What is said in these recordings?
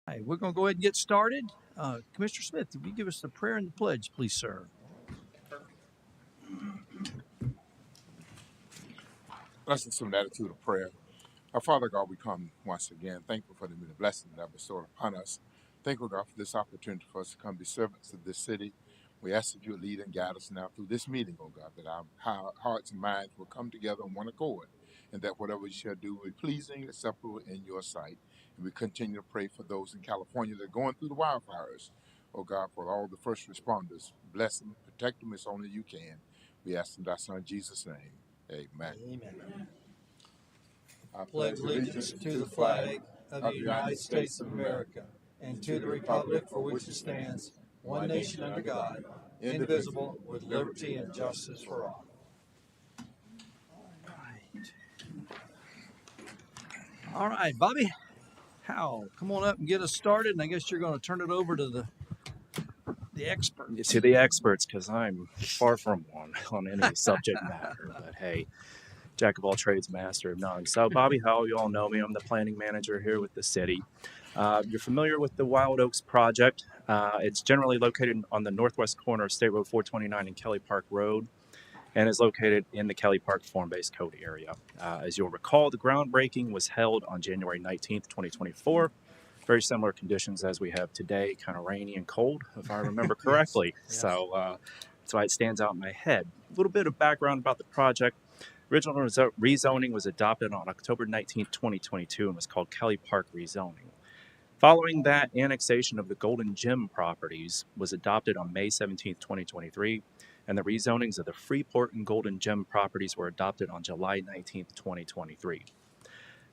Hey, we're going to go ahead and get started. Commissioner Smith, if you give us the prayer and the pledge, please, sir. Let's assume the attitude of prayer. Our Father God, we come once again, thankful for the many blessings that are bestowed upon us. Thankful, God, for this opportunity for us to come be servants of this city. We ask that you lead and guide us now through this meeting, oh God, that our hearts and minds will come together on one accord, and that whatever we shall do will be pleasing, acceptable in your sight. And we continue to pray for those in California that are going through the wildfires, oh God, for all the first responders. Bless them, protect them as only you can. We ask in thy Son Jesus' name. Amen. Amen. I Pledge allegiance to the flag of the United States of America and to the republic for which it stands, one nation under God, indivisible, with liberty and justice for all. All right, Bobby, Howell, come on up and get us started. And I guess you're going to turn it over to the experts. To the experts, because I'm far from one on any subject matter. But hey, jack of all trades, master of none. So, Bobby Howell, you all know me. I'm the planning manager here with the city. You're familiar with the Wyld Oaks project. It's generally located on the northwest corner of State Road 429 and Kelly Park Road, and is located in the Kelly Park Form-Based Code area. As you'll recall, the groundbreaking was held on January 19th, 2024. Very similar conditions as we have today, kind of rainy and cold, if I remember correctly. Yes. So that's why it stands out in my head. A little bit of background about the project. Original rezoning was adopted on October 19th, 2022, and was called Kelly Park Rezoning. Following that, annexation of the Golden Gym properties was adopted on May 17th, 2023, and the rezonings of the Freeport and Golden Gym properties were adopted on July 19th, 2023.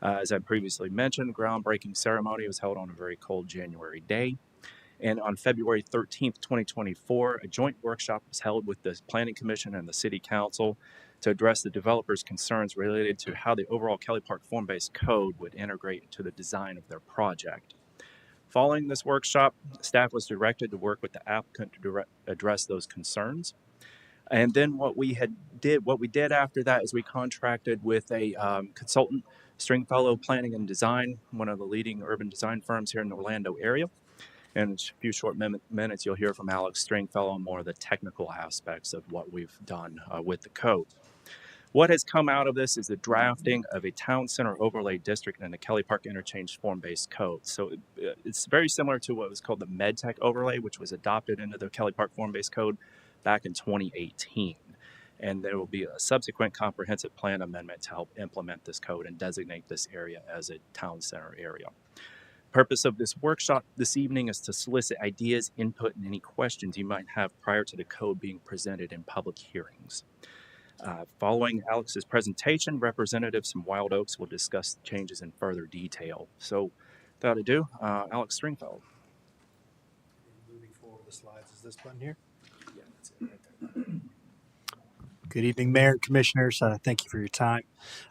As I previously mentioned, groundbreaking ceremony was held on a very cold January day. And on February 13th, 2024, a joint workshop was held with the Planning Commission and the City Council to address the developers' concerns related to how the overall Kelly Park Form-Based Code would integrate into the design of their project. Following this workshop, staff was directed to work with the applicant to address those concerns. And then what we did after that is we contracted with a consultant, Stringfellow Planning and Design, one of the leading urban design firms here in the Orlando area. In a few short minutes, you'll hear from Alex Stringfellow on more of the technical aspects of what we've done with the code. What has come out of this is the drafting of a town center overlay district in the Kelly Park Interchange form-based code. So it's very similar to what was called the MedTech overlay, which was adopted into the Kelly Park form-based code back in 2018. And there will be a subsequent comprehensive plan amendment to help implement this code and designate this area as a town center area. Purpose of this workshop this evening is to solicit ideas, input, and any questions you might have prior to the code being presented in public hearings. Following Alex's presentation, representatives from Wyld Oaks will discuss changes in further detail. So, without ado, Alex Stringfellow. Moving forward, the slides is this button here. Yeah, that's it right there. Good evening, Mayor and Commissioners. Thank you for your time.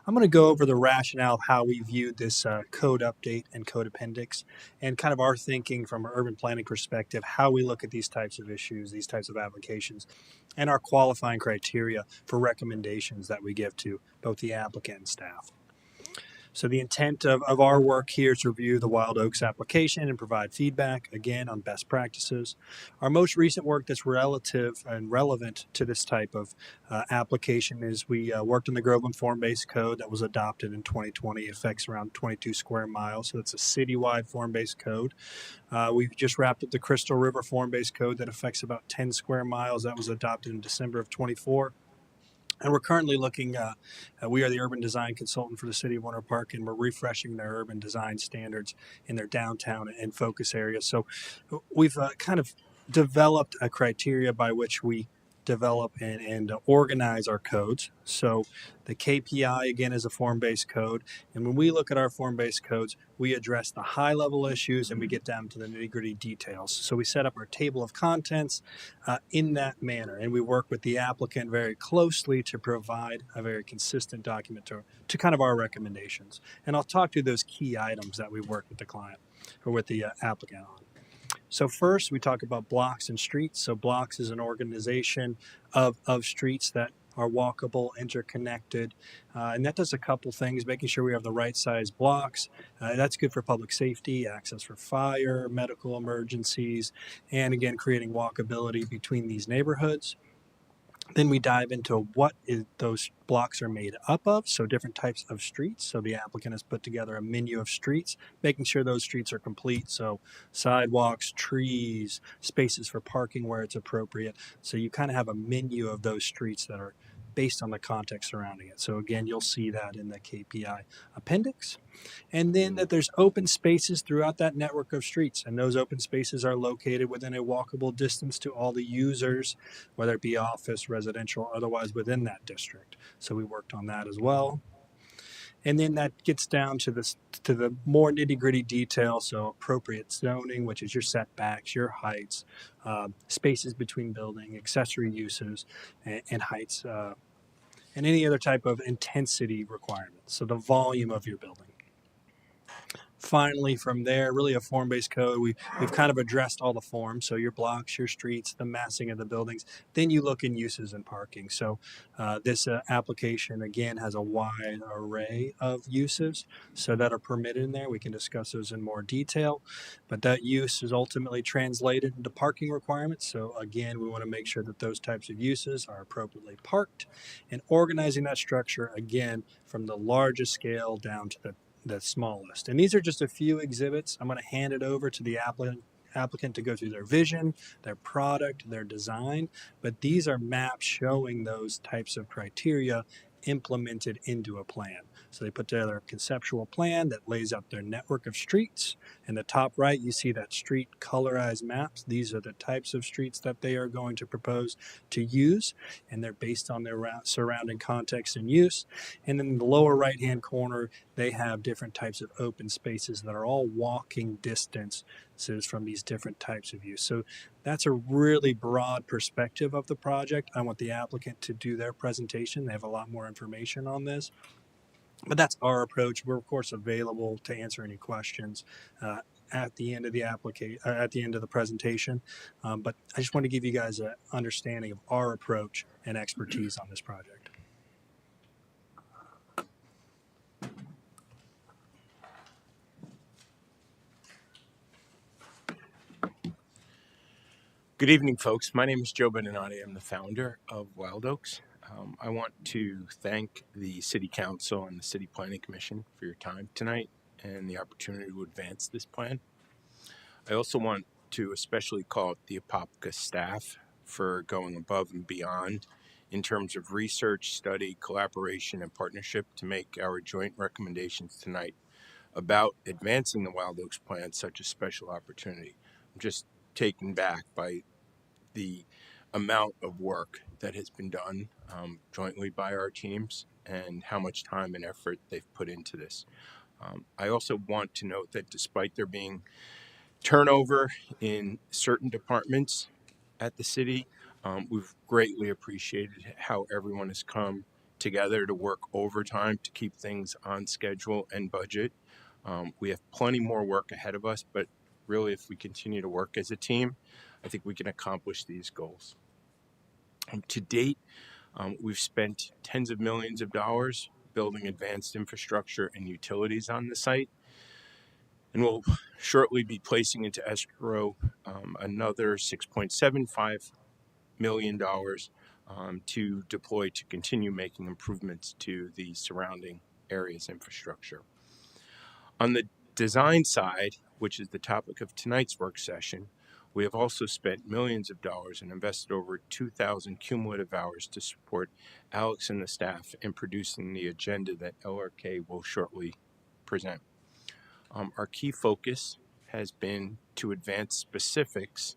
I'm going to go over the rationale of how we viewed this code update and code appendix and kind of our thinking from an urban planning perspective, how we look at these types of issues, these types of applications, and our qualifying criteria for recommendations that we give to both the applicant and staff. So the intent of our work here is to review the Wyld Oaks application and provide feedback, again, on best practices. Our most recent work that's relative and relevant to this type of application is we worked on the Groveland Form-Based Code that was adopted in 2020. It affects around 22 square miles, so it's a citywide form-based code. We've just wrapped up the Crystal River Form-Based Code that affects about 10 square miles. That was adopted in December of 24. And we're currently looking, we are the urban design consultant for the city of Winter Park, and we're refreshing their urban design standards in their downtown and focus areas. So we've kind of developed a criteria by which we develop and organize our codes. So the KPI, again, is a form-based code. And when we look at our form-based codes, we address the high-level issues and we get down to the nitty-gritty details. So we set up our table of contents in that manner. And we work with the applicant very closely to provide a very consistent document to kind of our recommendations. And I'll talk to those key items that we work with the client or with the applicant on. So first, we talk about blocks and streets. So blocks is an organization of streets that are walkable, interconnected, and that does a couple things, making sure we have the right size blocks. That's good for public safety, access for fire, medical emergencies, and again, creating walkability between these neighborhoods. Then we dive into those blocks are made up of, so different types of streets. So the applicant has put together a menu of streets, making sure those streets are complete. So sidewalks, trees, spaces for parking where it's appropriate. So you kind of have a menu of those streets that are based on the context surrounding it. So again, you'll see that in the KPI appendix. And then that there's open spaces throughout that network of streets. And those open spaces are located within a walkable distance to all the users, whether it be office, residential, or otherwise within that district. So we worked on that as well. And then that gets down to the more nitty gritty detail. So appropriate zoning, which is your setbacks, your heights, spaces between building, accessory uses, and heights, and any other type of intensity requirements. So the volume of your building. Finally, from there, really a form-based code. We've kind of addressed all the forms, so your blocks, your streets, the massing of the buildings. Then you look in uses and parking. So this application, again, has a wide array of uses so that are permitted in there. We can discuss those in more detail, but that use is ultimately translated into parking requirements. So again, we want to make sure that those types of uses are appropriately parked, and organizing that structure, again, from the largest scale down to the smallest. And these are just a few exhibits. I'm going to hand it over to the applicant to go through their vision, their product, their design, but these are maps showing those types of criteria implemented into a plan. So they put together a conceptual plan that lays out their network of streets. In the top right, you see that street colorized maps. These are the types of streets that they are going to propose to use, and they're based on their surrounding context and use. And in the lower right-hand corner, they have different types of open spaces that are all walking distances from these different types of use. So that's a really broad perspective of the project. I want the applicant to do their presentation. They have a lot more information on this. But that's our approach. We're of course available to answer any questions at the end of the at the end of the presentation. But I just want to give you guys an understanding of our approach and expertise on this project. Good evening, folks. My name is Joe Beninati. I'm the founder of Wyld Oaks. I want to thank the City Council and the City Planning Commission for your time tonight and the opportunity to advance this plan. I also want to especially call out the Apopka staff for going above and beyond in terms of research, study, collaboration, and partnership to make our joint recommendations tonight about advancing the Wyld Oaks plan such a special opportunity. I'm just taken back by the amount of work that has been done jointly by our teams and how much time and effort they've put into this. I also want to note that despite there being turnover in certain departments at the city, we've greatly appreciated how everyone has come together to work overtime to keep things on schedule and budget. We have plenty more work ahead of us, but really if we continue to work as a team, I think we can accomplish these goals. To date, we've spent tens of millions of dollars building advanced infrastructure and utilities on the site, and we'll shortly be placing into escrow another $6.75 million to deploy to continue making improvements to the surrounding area's infrastructure. On the design side, which is the topic of tonight's work session, we have also spent millions of dollars and invested over 2,000 cumulative hours to support Alex and the staff in producing the agenda that LRK will shortly present. Our key focus has been to advance specifics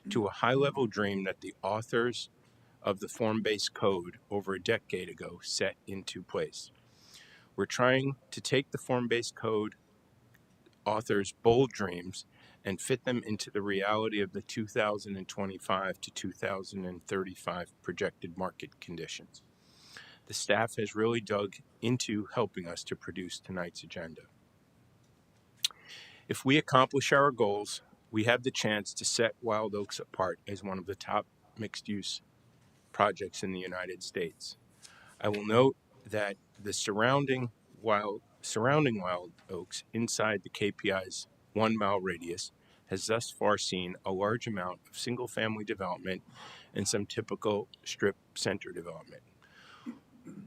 to a high-level dream that the authors of the form-based code over a decade ago set into place. We're trying to take the form-based code authors' bold dreams and fit them into the reality of the 2025 to 2035 projected market conditions. The staff has really dug into helping us to produce tonight's agenda. If we accomplish our goals, we have the chance to set Wyld Oaks apart as one of the top mixed-use projects in the United States. I will note that the surrounding Wild Oaks inside the KPI's 1 mile radius has thus far seen a large amount of single-family development and some typical strip center development.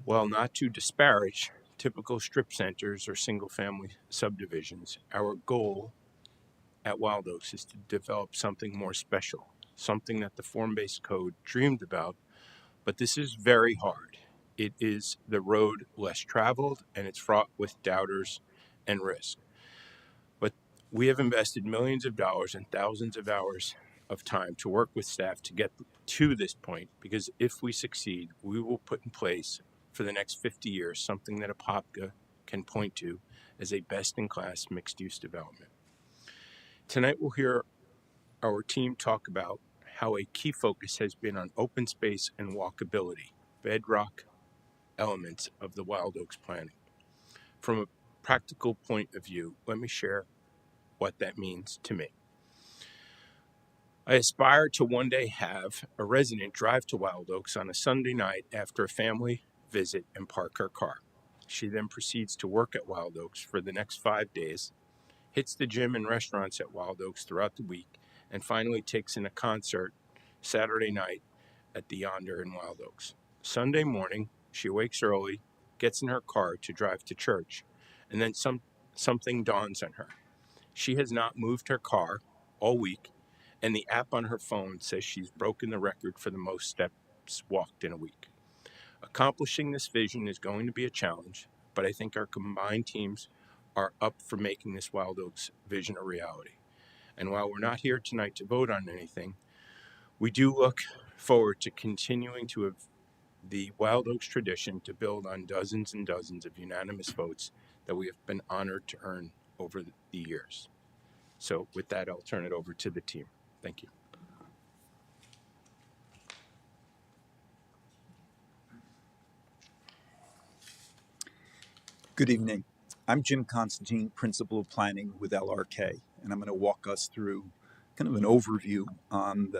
While not to disparage typical strip centers or single-family subdivisions, our goal at Wyld Oaks is to develop something more special, something that the form-based code dreamed about, but this is very hard. It is the road less traveled, and it's fraught with doubters and risk. But we have invested millions of dollars and thousands of hours of time to work with staff to get to this point, because if we succeed, we will put in place for the next 50 years something that Apopka can point to as a best-in-class mixed-use development. Tonight we'll hear our team talk about how a key focus has been on open space and walkability, bedrock elements of the Wyld Oaks planning. From a practical point of view, let me share what that means to me. I aspire to one day have a resident drive to Wyld Oaks on a Sunday night after a family visit and park her car. She then proceeds to work at Wyld Oaks for the next 5 days, hits the gym and restaurants at Wyld Oaks throughout the week, and finally takes in a concert Saturday night at the Yonder in Wyld Oaks. Sunday morning, she wakes early, gets in her car to drive to church, and then something dawns on her. She has not moved her car all week, and the app on her phone says she's broken the record for the most steps walked in a week. Accomplishing this vision is going to be a challenge, but I think our combined teams are up for making this Wyld Oaks vision a reality. And while we're not here tonight to vote on anything, we do look forward to continuing to have the Wyld Oaks tradition to build on dozens and dozens of unanimous votes that we have been honored to earn over the years. So with that, I'll turn it over to the team. Thank you. Good evening. I'm Jim Constantine, Principal of Planning with LRK, and I'm going to walk us through kind of an overview on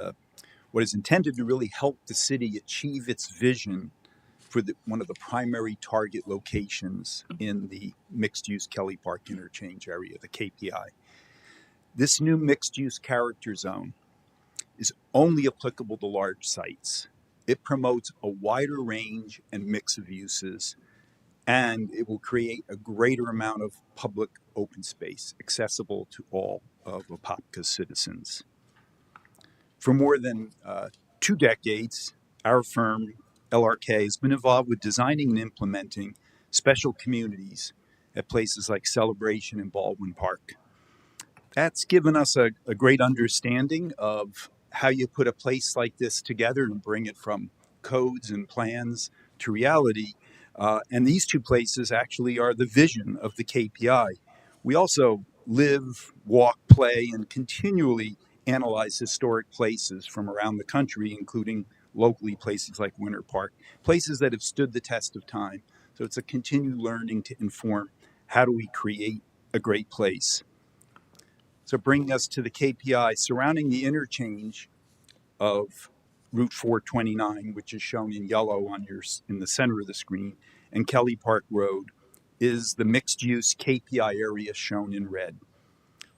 what is intended to really help the city achieve its vision for one of the primary target locations in the mixed-use Kelly Park Interchange area, the KPI. This new mixed-use character zone is only applicable to large sites. It promotes a wider range and mix of uses, and it will create a greater amount of public open space accessible to all of Apopka's citizens. For more than 2 decades, our firm, LRK, has been involved with designing and implementing special communities at places like Celebration and Baldwin Park. That's given us a great understanding of how you put a place like this together and bring it from codes and plans to reality. And these 2 places actually are the vision of the KPI. We also live, walk, play, and continually analyze historic places from around the country, including locally places like Winter Park, places that have stood the test of time. So it's a continued learning to inform how do we create a great place. So bringing us to the KPI, surrounding the interchange of Route 429, which is shown in yellow in the center of the screen, and Kelly Park Road, is the mixed-use KPI area shown in red,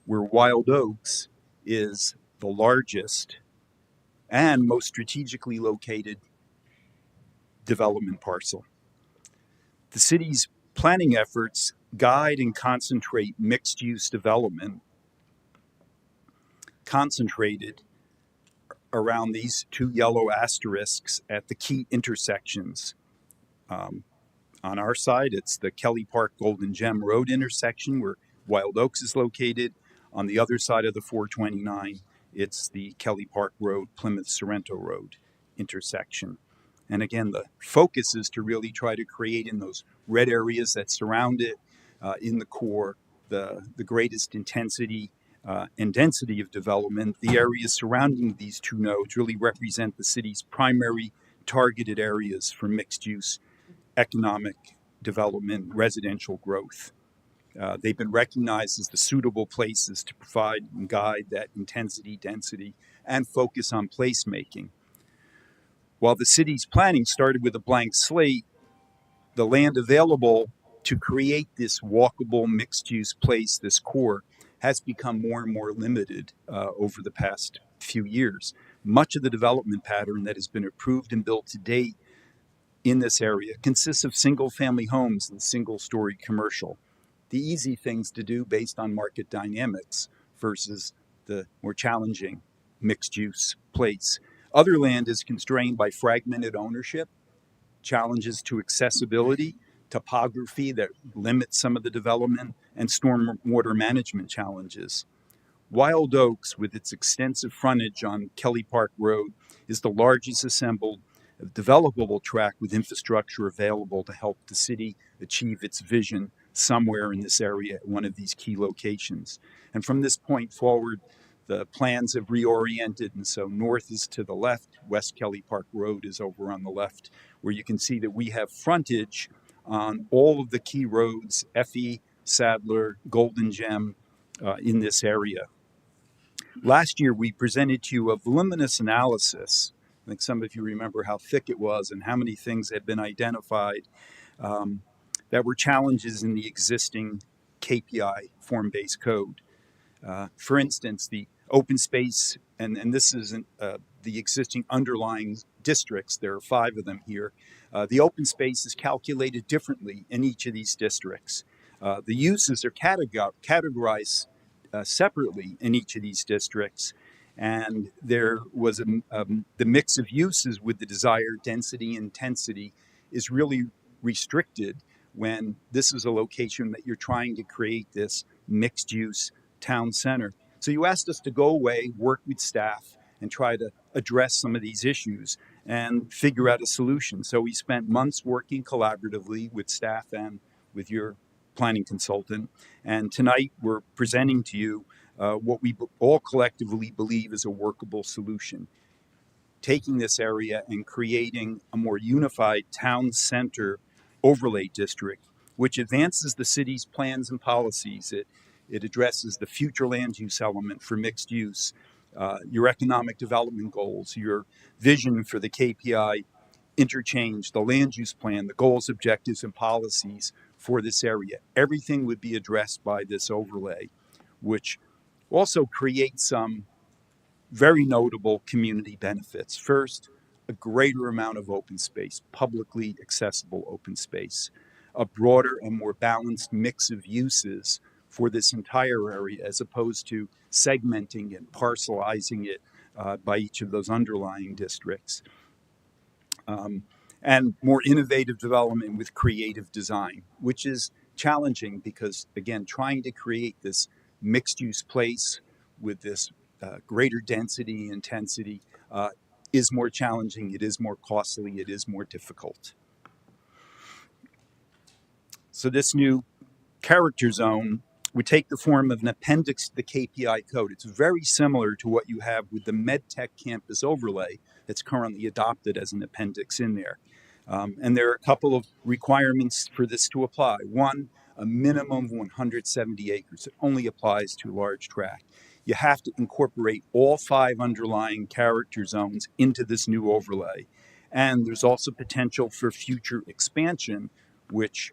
where Wyld Oaks is the largest and most strategically located development parcel. The city's planning efforts guide and concentrate mixed-use development concentrated around these 2 yellow asterisks at the key intersections. On our side, it's the Kelly Park Golden Gem Road intersection where Wyld Oaks is located. On the other side of the 429, it's the Kelly Park Road, Plymouth Sorrento Road intersection. And again, the focus is to really try to create in those red areas that surround it, in the core, the greatest intensity and density of development. The areas surrounding these 2 nodes really represent the city's primary targeted areas for mixed use economic development, residential growth. They've been recognized as the suitable places to provide and guide that intensity, density, and focus on placemaking. While the city's planning started with a blank slate, the land available to create this walkable mixed-use place, this core, has become more and more limited over the past few years. Much of the development pattern that has been approved and built to date in this area consists of single-family homes and single-story commercial. The easy things to do based on market dynamics versus the more challenging mixed-use place. Other land is constrained by fragmented ownership, challenges to accessibility, topography that limits some of the development, and stormwater management challenges. Wyld Oaks, with its extensive frontage on Kelly Park Road, is the largest assembled developable tract with infrastructure available to help the city achieve its vision somewhere in this area at one of these key locations. And from this point forward, the plans have reoriented, and so north is to the left, West Kelly Park Road is over on the left, where you can see that we have frontage on all of the key roads, Effie, Sadler, Golden Gem, in this area. Last year, we presented to you a voluminous analysis. I think some of you remember how thick it was and how many things had been identified that were challenges in the existing KPI form-based code. For instance, the open space, and this isn't the existing underlying districts, there are 5 of them here. The open space is calculated differently in each of these districts. The uses are categorized separately in each of these districts, and there was the mix of uses with the desired density and intensity is really restricted when this is a location that you're trying to create this mixed use town center. So you asked us to go away, work with staff, and try to address some of these issues and figure out a solution. So we spent months working collaboratively with staff and with your planning consultant. And tonight we're presenting to you what we all collectively believe is a workable solution. Taking this area and creating a more unified town center overlay district, which advances the city's plans and policies. It addresses the future land use element for mixed use, your economic development goals, your vision for the KPI interchange, the land use plan, the goals, objectives, and policies for this area. Everything would be addressed by this overlay, which also creates some very notable community benefits. First, a greater amount of open space, publicly accessible open space, a broader and more balanced mix of uses for this entire area as opposed to segmenting and parcelizing it by each of those underlying districts. And more innovative development with creative design, which is challenging because, again, trying to create this mixed-use place with this greater density and intensity is more challenging, it is more costly, it is more difficult. So this new character zone would take the form of an appendix to the KPI code. It's very similar to what you have with the MedTech campus overlay that's currently adopted as an appendix in there. And there are a couple of requirements for this to apply. One, a minimum of 170 acres. It only applies to large tract. You have to incorporate all 5 underlying character zones into this new overlay. And there's also potential for future expansion, which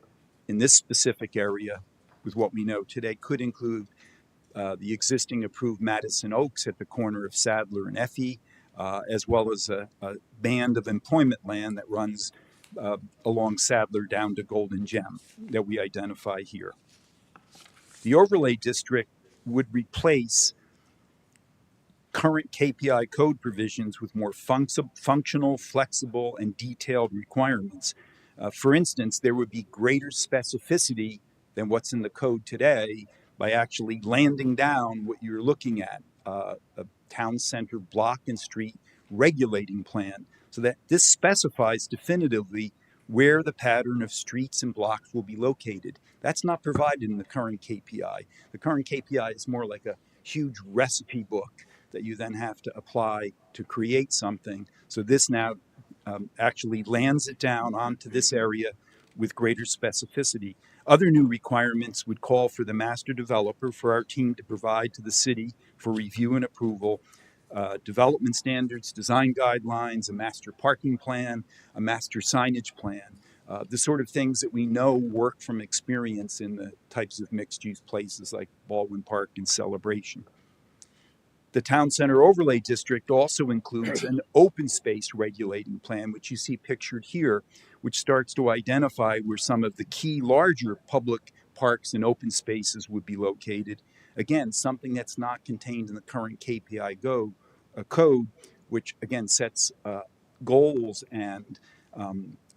in this specific area, with what we know today, could include the existing approved Madison Oaks at the corner of Sadler and Effie, as well as a band of employment land that runs along Sadler down to Golden Gem that we identify here. The overlay district would replace current KPI code provisions with more functional, flexible, and detailed requirements. For instance, there would be greater specificity than what's in the code today by actually landing down what you're looking at, a town center block and street regulating plan, so that this specifies definitively where the pattern of streets and blocks will be located. That's not provided in the current KPI. The current KPI is more like a huge recipe book that you then have to apply to create something. So this now actually lands it down onto this area with greater specificity. Other new requirements would call for the master developer for our team to provide to the city for review and approval development standards, design guidelines, a master parking plan, a master signage plan. the sort of things that we know work from experience in the types of mixed-use places like Baldwin Park and Celebration. The Town Center Overlay District also includes an open space regulating plan, which you see pictured here, which starts to identify where some of the key larger public parks and open spaces would be located. Again, something that's not contained in the current KPI code, which again sets goals and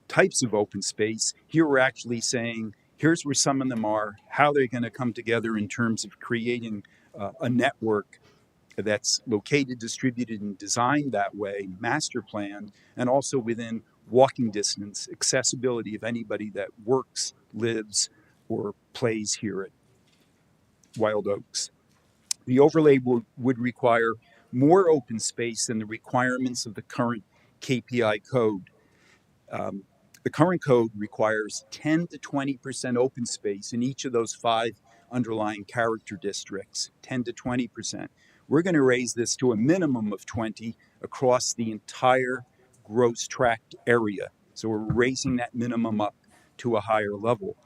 types of open space. Here we're actually saying, here's where some of them are, how they're going to come together in terms of creating a network that's located, distributed, and designed that way, master planned, and also within walking distance, accessibility of anybody that works, lives, or plays here at Wyld Oaks. The overlay would require more open space than the requirements of the current KPI code. The current code requires 10 to 20% open space in each of those 5 underlying character districts, 10 to 20%. We're going to raise this to a minimum of 20 across the entire gross tract area. So we're raising that minimum up to a higher level.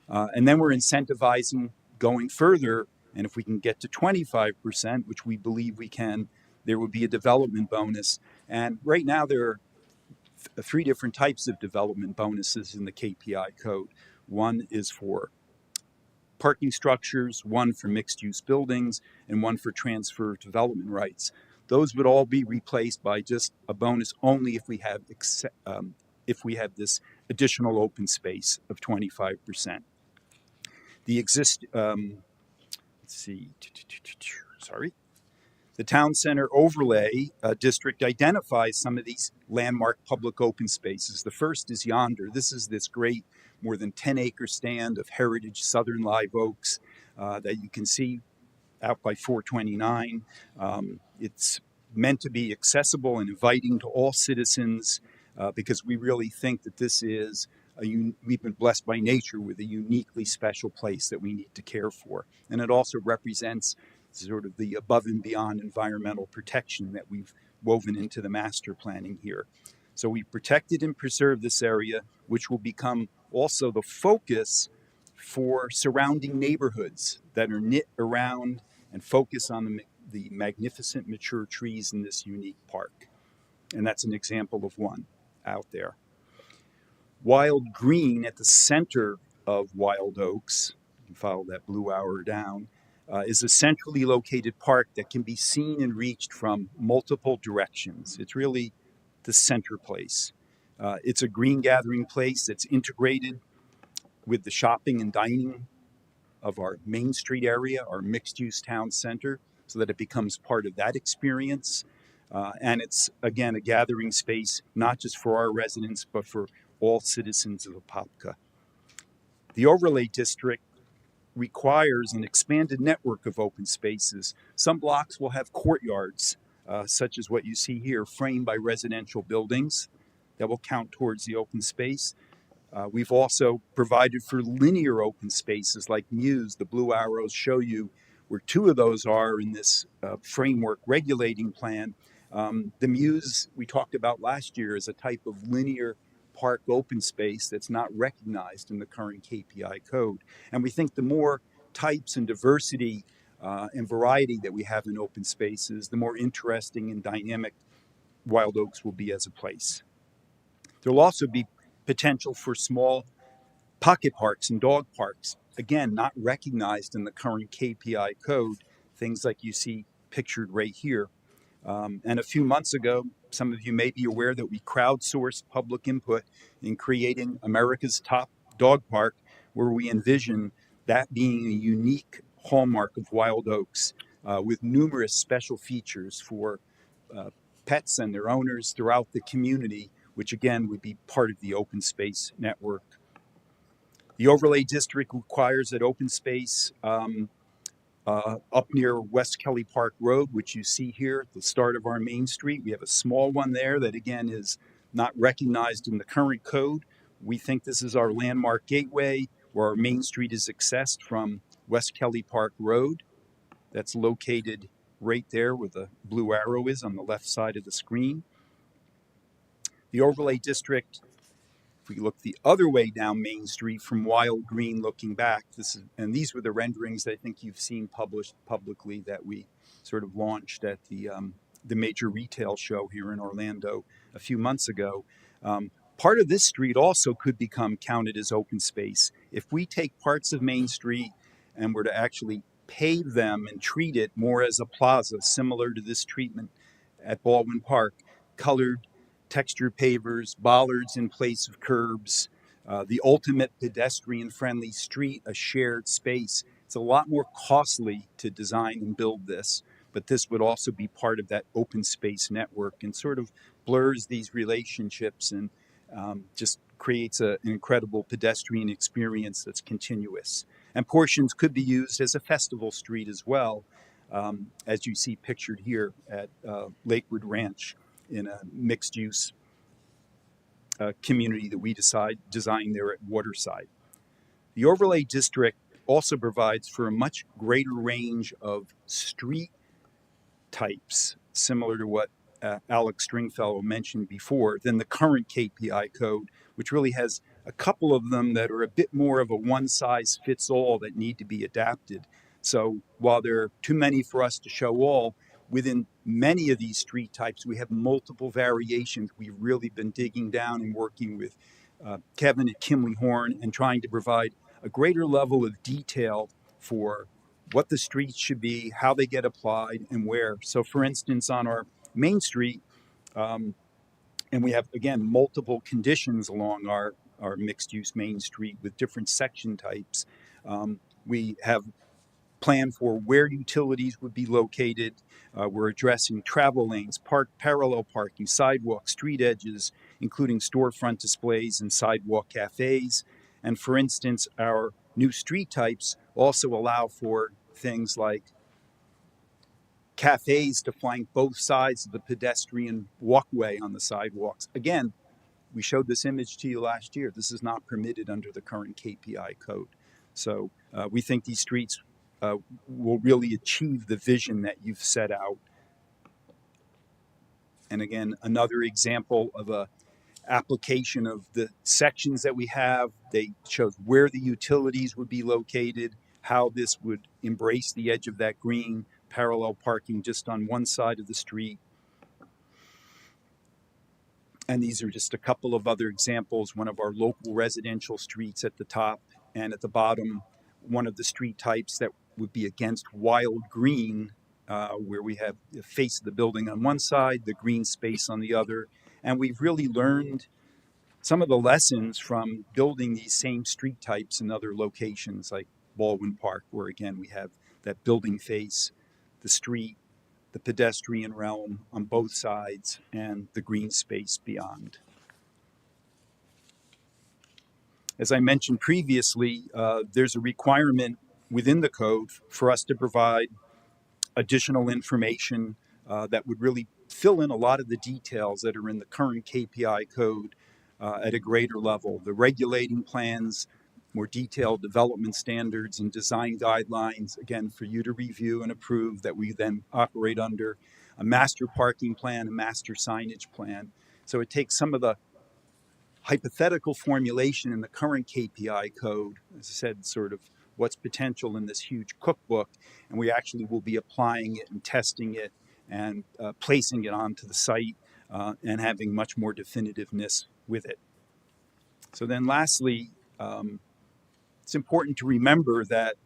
And then we're incentivizing going further. And if we can get to 25%, which we believe we can, there would be a development bonus. And right now there are 3 different types of development bonuses in the KPI code. One is for parking structures, one for mixed-use buildings, and one for transfer of development rights. Those would all be replaced by just a bonus only if we have this additional open space of 25%. The The Town Center Overlay District identifies some of these landmark public open spaces. The first is yonder. This is this great more than 10-acre stand of heritage southern live oaks that you can see out by 429. It's meant to be accessible and inviting to all citizens because we really think that this is we've been blessed by nature with a uniquely special place that we need to care for. And it also represents sort of the above and beyond environmental protection that we've woven into the master planning here. So we protected and preserved this area, which will become also the focus for surrounding neighborhoods that are knit around and focus on the magnificent mature trees in this unique park. And that's an example of one out there. Wild Green at the center of Wyld Oaks, you can follow that blue hour down, is a centrally located park that can be seen and reached from multiple directions. It's really the center place. It's a green gathering place that's integrated with the shopping and dining of our Main Street area, our mixed-use town center, so that it becomes part of that experience. And it's, again, a gathering space, not just for our residents, but for all citizens of Apopka. The overlay district requires an expanded network of open spaces. Some blocks will have courtyards, such as what you see here, framed by residential buildings that will count towards the open space. We've also provided for linear open spaces like Muse. The blue arrows show you where 2 of those are in this framework regulating plan. The Muse we talked about last year is a type of linear park open space that's not recognized in the current KPI code. And we think the more types and diversity and variety that we have in open spaces, the more interesting and dynamic Wyld Oaks will be as a place. There'll also be potential for small pocket parks and dog parks, again, not recognized in the current KPI code, things like you see pictured right here. And a few months ago, some of you may be aware that we crowdsourced public input in creating America's Top Dog Park, where we envision that being a unique hallmark of Wyld Oaks with numerous special features for pets and their owners throughout the community, which again would be part of the open space network. The overlay district requires that open space up near West Kelly Park Road, which you see here at the start of our main street. We have a small one there that, again, is not recognized in the current code. We think this is our landmark gateway where our main street is accessed from West Kelly Park Road. That's located right there where the blue arrow is on the left side of the screen. The overlay district If we look the other way down Main Street from Wyld Green looking back, these were the renderings that I think you've seen published publicly that we sort of launched at the major retail show here in Orlando a few months ago. Part of this street also could become counted as open space. If we take parts of Main Street and were to actually pave them and treat it more as a plaza, similar to this treatment at Baldwin Park, colored texture pavers, bollards in place of curbs, the ultimate pedestrian-friendly street, a shared space. It's a lot more costly to design and build this, but this would also be part of that open space network and sort of blurs these relationships and just creates an incredible pedestrian experience that's continuous. And portions could be used as a festival street as well, as you see pictured here at Lakewood Ranch in a mixed-use community that we designed there at Waterside. The overlay district also provides for a much greater range of street types, similar to what Alex Stringfellow mentioned before, than the current KPI code, which really has a couple of them that are a bit more of a one-size-fits-all that need to be adapted. So while there are too many for us to show all, within many of these street types, we have multiple variations. We've really been digging down and working with Kevin at Kimley Horn and trying to provide a greater level of detail for what the streets should be, how they get applied, and where. So for instance, on our Main Street, and we have, again, multiple conditions along our mixed-use Main Street with different section types. We have planned for where utilities would be located. We're addressing travel lanes, parallel parking, sidewalks, street edges, including storefront displays and sidewalk cafes. And for instance, our new street types also allow for things like cafes to flank both sides of the pedestrian walkway on the sidewalks. Again, we showed this image to you last year. This is not permitted under the current KPI code. So we think these streets will really achieve the vision that you've set out. And again, another example of a application of the sections that we have. They show where the utilities would be located, how this would embrace the edge of that green, parallel parking just on one side of the street. And these are just a couple of other examples. One of our local residential streets at the top, and at the bottom, one of the street types that would be against Wyld Green, where we have the face of the building on one side, the green space on the other. And we've really learned some of the lessons from building these same street types in other locations like Baldwin Park, where again we have that building face, the street, the pedestrian realm on both sides, and the green space beyond. As I mentioned previously, there's a requirement within the code for us to provide additional information that would really fill in a lot of the details that are in the current KPI code at a greater level. The regulating plans, more detailed development standards and design guidelines, again, for you to review and approve that we then operate under, a master parking plan, a master signage plan. So it takes some of the hypothetical formulation in the current KPI code, as I said, sort of what's potential in this huge cookbook, and we actually will be applying it and testing it and placing it onto the site and having much more definitiveness with it. So then lastly, it's important to remember that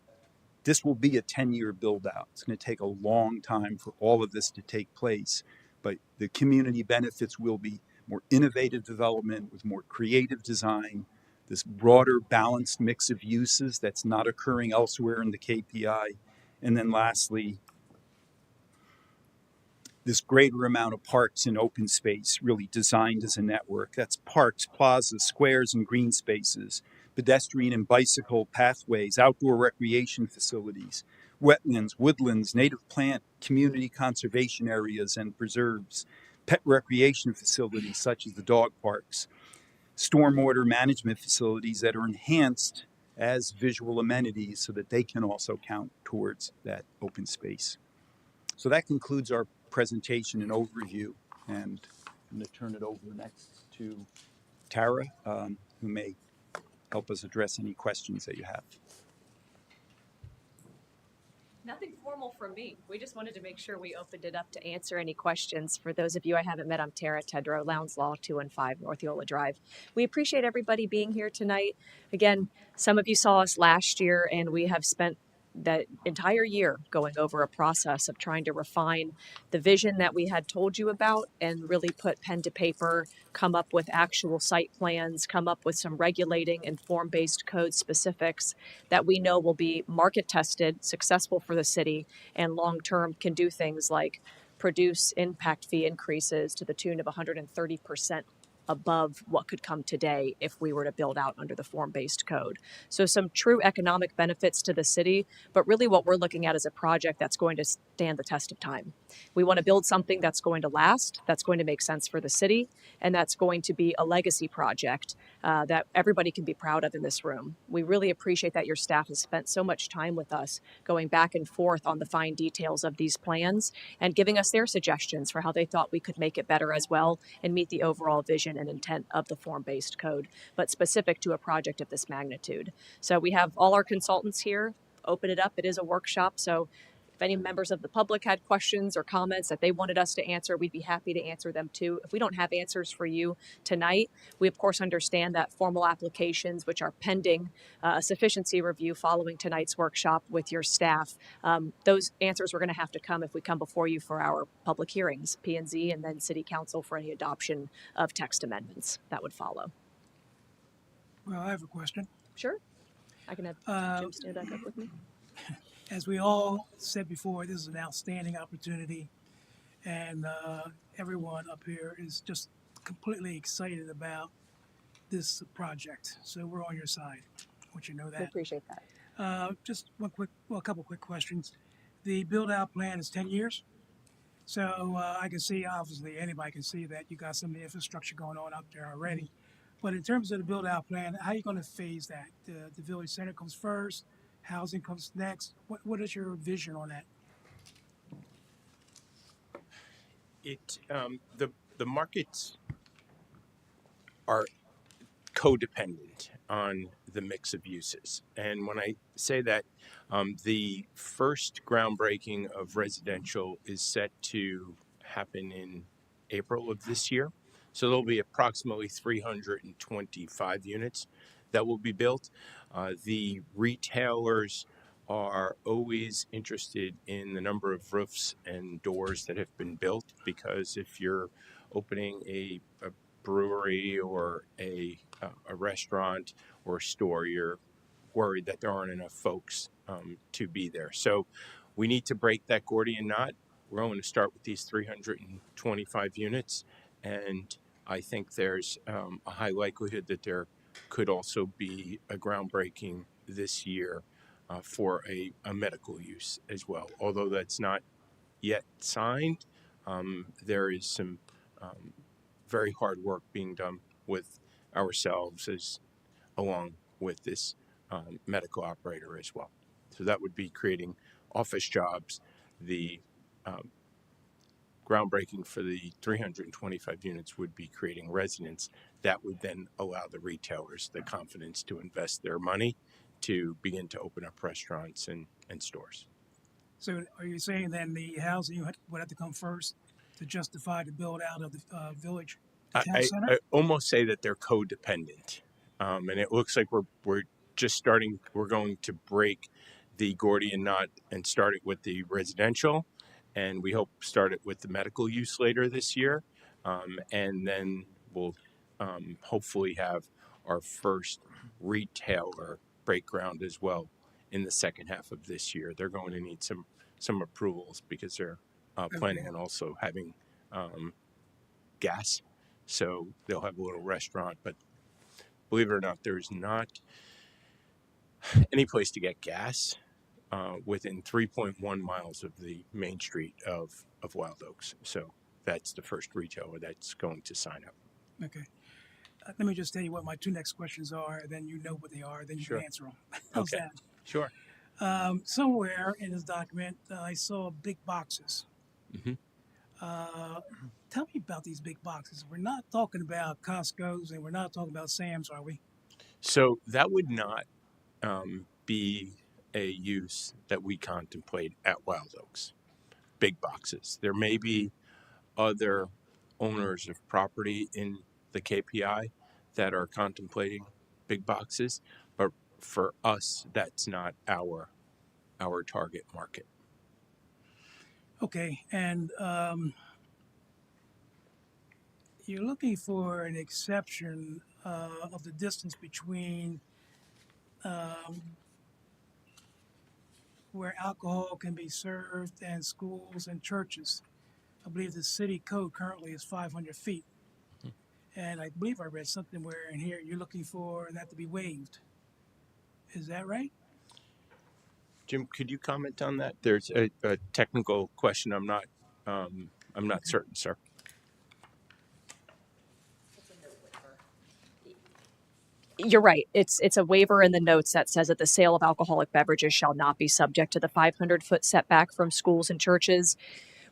this will be a 10-year build out. It's going to take a long time for all of this to take place, but the community benefits will be more innovative development with more creative design, this broader balanced mix of uses that's not occurring elsewhere in the KPI. And then lastly, this greater amount of parks and open space really designed as a network. That's parks, plazas, squares, and green spaces, pedestrian and bicycle pathways, outdoor recreation facilities, wetlands, woodlands, native plant, community conservation areas and preserves, pet recreation facilities such as the dog parks, stormwater management facilities that are enhanced as visual amenities so that they can also count towards that open space. So that concludes our presentation and overview, and I'm going to turn it over next to Tara who may help us address any questions that you have. Nothing formal from me. We just wanted to make sure we opened it up to answer any questions. For those of you I haven't met, I'm Tara Tedrow, Lowndes Law, 215 North Yola Drive. We appreciate everybody being here tonight. Again, some of you saw us last year, and we have spent that entire year going over a process of trying to refine the vision that we had told you about and really put pen to paper, come up with actual site plans, come up with some regulating and form-based code specifics that we know will be market tested, successful for the city, and long-term can do things like produce impact fee increases to the tune of 130% above what could come today if we were to build out under the form-based code. So some true economic benefits to the city, but really what we're looking at is a project that's going to stand the test of time. We want to build something that's going to last, that's going to make sense for the city, and that's going to be a legacy project that everybody can be proud of in this room. We really appreciate that your staff has spent so much time with us going back and forth on the fine details of these plans and giving us their suggestions for how they thought we could make it better as well and meet the overall vision and intent of the form-based code, but specific to a project of this magnitude. So we have all our consultants here. Open it up. It is a workshop, so if any members of the public had questions or comments that they wanted us to answer, we'd be happy to answer them too. If we don't have answers for you tonight, we of course understand that formal applications, which are pending a sufficiency review following tonight's workshop with your staff, those answers are going to have to come if we come before you for our public hearings, P&Z, and then City Council for any adoption of text amendments that would follow. Well, I have a question. Sure. I can have Jim stand back up with me. As we all said before, this is an outstanding opportunity, and everyone up here is just completely excited about this project. So we're on your side. I want you to know We that. appreciate that. Just a couple quick questions. The build-out plan is 10 years. So I can see, obviously, anybody can see that you got some of the infrastructure going on up there already. But in terms of the build-out plan, how are you going to phase that? The village center comes first, housing comes next. What is your vision on that? The markets are codependent on the mix of uses. And when I say that, the first groundbreaking of residential is set to happen in April of this year. So there'll be approximately 325 units that will be built. The retailers are always interested in the number of roofs and doors that have been built, because if you're opening a brewery or a restaurant or a store, you're worried that there aren't enough folks to be there. So we need to break that Gordian knot. We're going to start with these 325 units, and I think there's a high likelihood that there could also be a groundbreaking this year for a medical use as well. Although that's not yet signed, there is some very hard work being done with ourselves along with this medical operator as well. So that would be creating office jobs. The groundbreaking for the 325 units would be creating residents that would then allow the retailers the confidence to invest their money to begin to open up restaurants and stores. So are you saying then the housing would have to come first to justify the build out of the village town center? I almost say that they're codependent, and it looks like we're just starting. We're going to break the Gordian knot and start it with the residential, and we hope start it with the medical use later this year, and then we'll hopefully have our first retailer break ground as well in the second half of this year. They're going to need some approvals because they're planning on also having gas. So they'll have a little restaurant, but believe it or not, there's not any place to get gas within 3.1 miles of the main street of Wyld Oaks. So that's the first retailer that's going to sign up. Okay. Let me just tell you what my two next questions are, then you know what they are, then you can answer them. How's Okay. Sure. that? Somewhere in this document, I saw big boxes. Mhm. Tell me about these big boxes. We're not talking about Costco's and we're not talking about Sam's, are we? So that would not be a use that we contemplate at Wyld Oaks. Big boxes. There may be other owners of property in the KPI that are contemplating big boxes, but for us, that's not our target market. Okay, and you're looking for an exception of the distance between where alcohol can be served and schools and churches. I believe the city code currently is 500 feet. And I believe I read something where in here you're looking for that to be waived. Is that right? Jim, could you comment on that? There's a technical question. I'm not certain, sir. You're right. It's a waiver in the notes that says that the sale of alcoholic beverages shall not be subject to the 500-foot setback from schools and churches.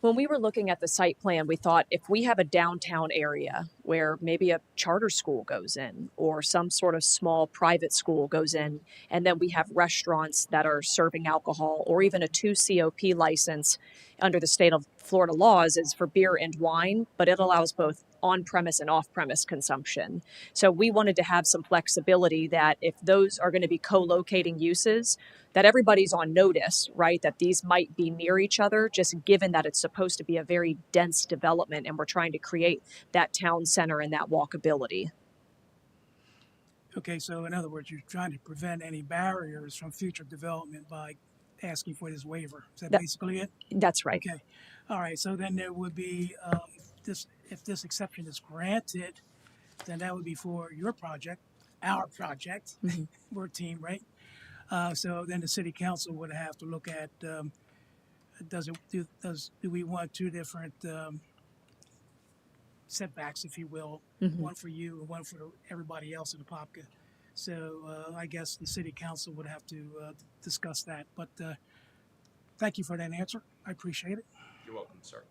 When we were looking at the site plan, we thought if we have a downtown area where maybe a charter school goes in or some sort of small private school goes in, and then we have restaurants that are serving alcohol, or even a 2 COP license under the state of Florida laws is for beer and wine, but it allows both on-premise and off-premise consumption. So we wanted to have some flexibility that if those are going to be co-locating uses, that everybody's on notice, right? That these might be near each other, just given that it's supposed to be a very dense development and we're trying to create that town center and that walkability. Okay, so in other words, you're trying to prevent any barriers from future development by asking for this waiver. Is that basically it? That's right. Okay. All right, so then there would be, if this exception is granted, then that would be for your project, our project. Mm-hmm. We're a team, right? So then the city council would have to look at, do we want two different setbacks, if you will, Mm-hmm. one for you and one for everybody else in Apopka. So I guess the city council would have to discuss that. But thank you for that answer. I appreciate it. You're welcome, sir.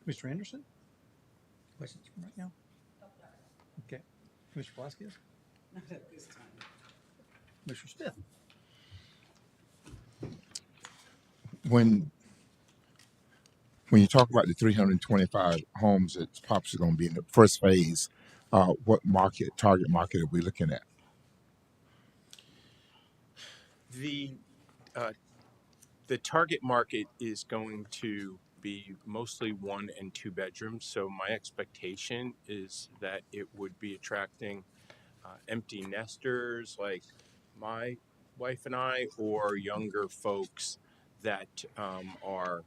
Mr. Anderson? Questions from right now? Okay. Mr. Velasquez? Not at this time. Mr. Smith? When you talk about the 325 homes that's possibly going to be in the first phase, what target market are we looking at? The target market is going to be mostly 1 and 2 bedrooms. So my expectation is that it would be attracting empty nesters like my wife and I, or younger folks that are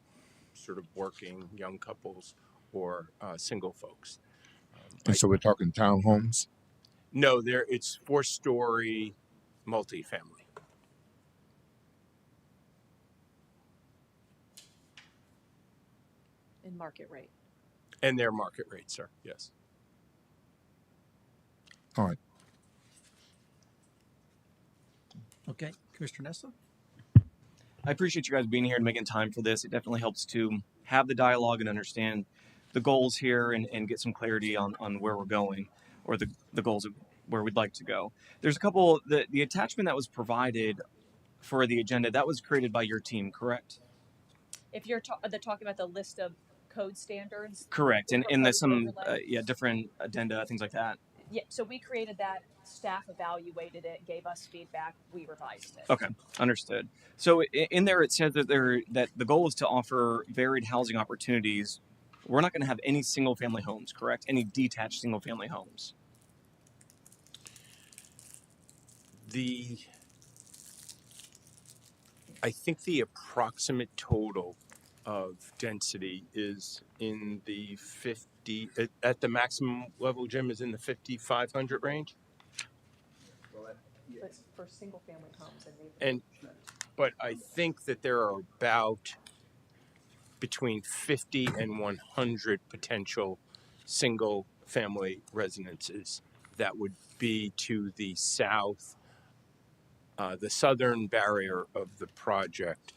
sort of working, young couples, or single folks. And so we're talking townhomes? No, it's 4-story multifamily. In market rate. And their market rates, sir. Yes. All right. Okay. Commissioner Nessa? I appreciate you guys being here and making time for this. It definitely helps to have the dialogue and understand the goals here and get some clarity on where we're going, or the goals of where we'd like to go. There's a couple, the attachment that was provided for the agenda, that was created by your team, correct? If you're talking about the list of code standards. Correct. And there's some different addenda, things like that. Yeah, so we created that, staff evaluated it, gave us feedback, we revised it. Okay, understood. So in there it says that that the goal is to offer varied housing opportunities. We're not going to have any single family homes, correct? Any detached single family homes. I think the approximate total of density is in the 50, at the maximum level, Jim, is in the 5,500 range. But for single family homes But I think that there are about between 50 and 100 potential single family residences that would be to the south, the southern barrier of the project,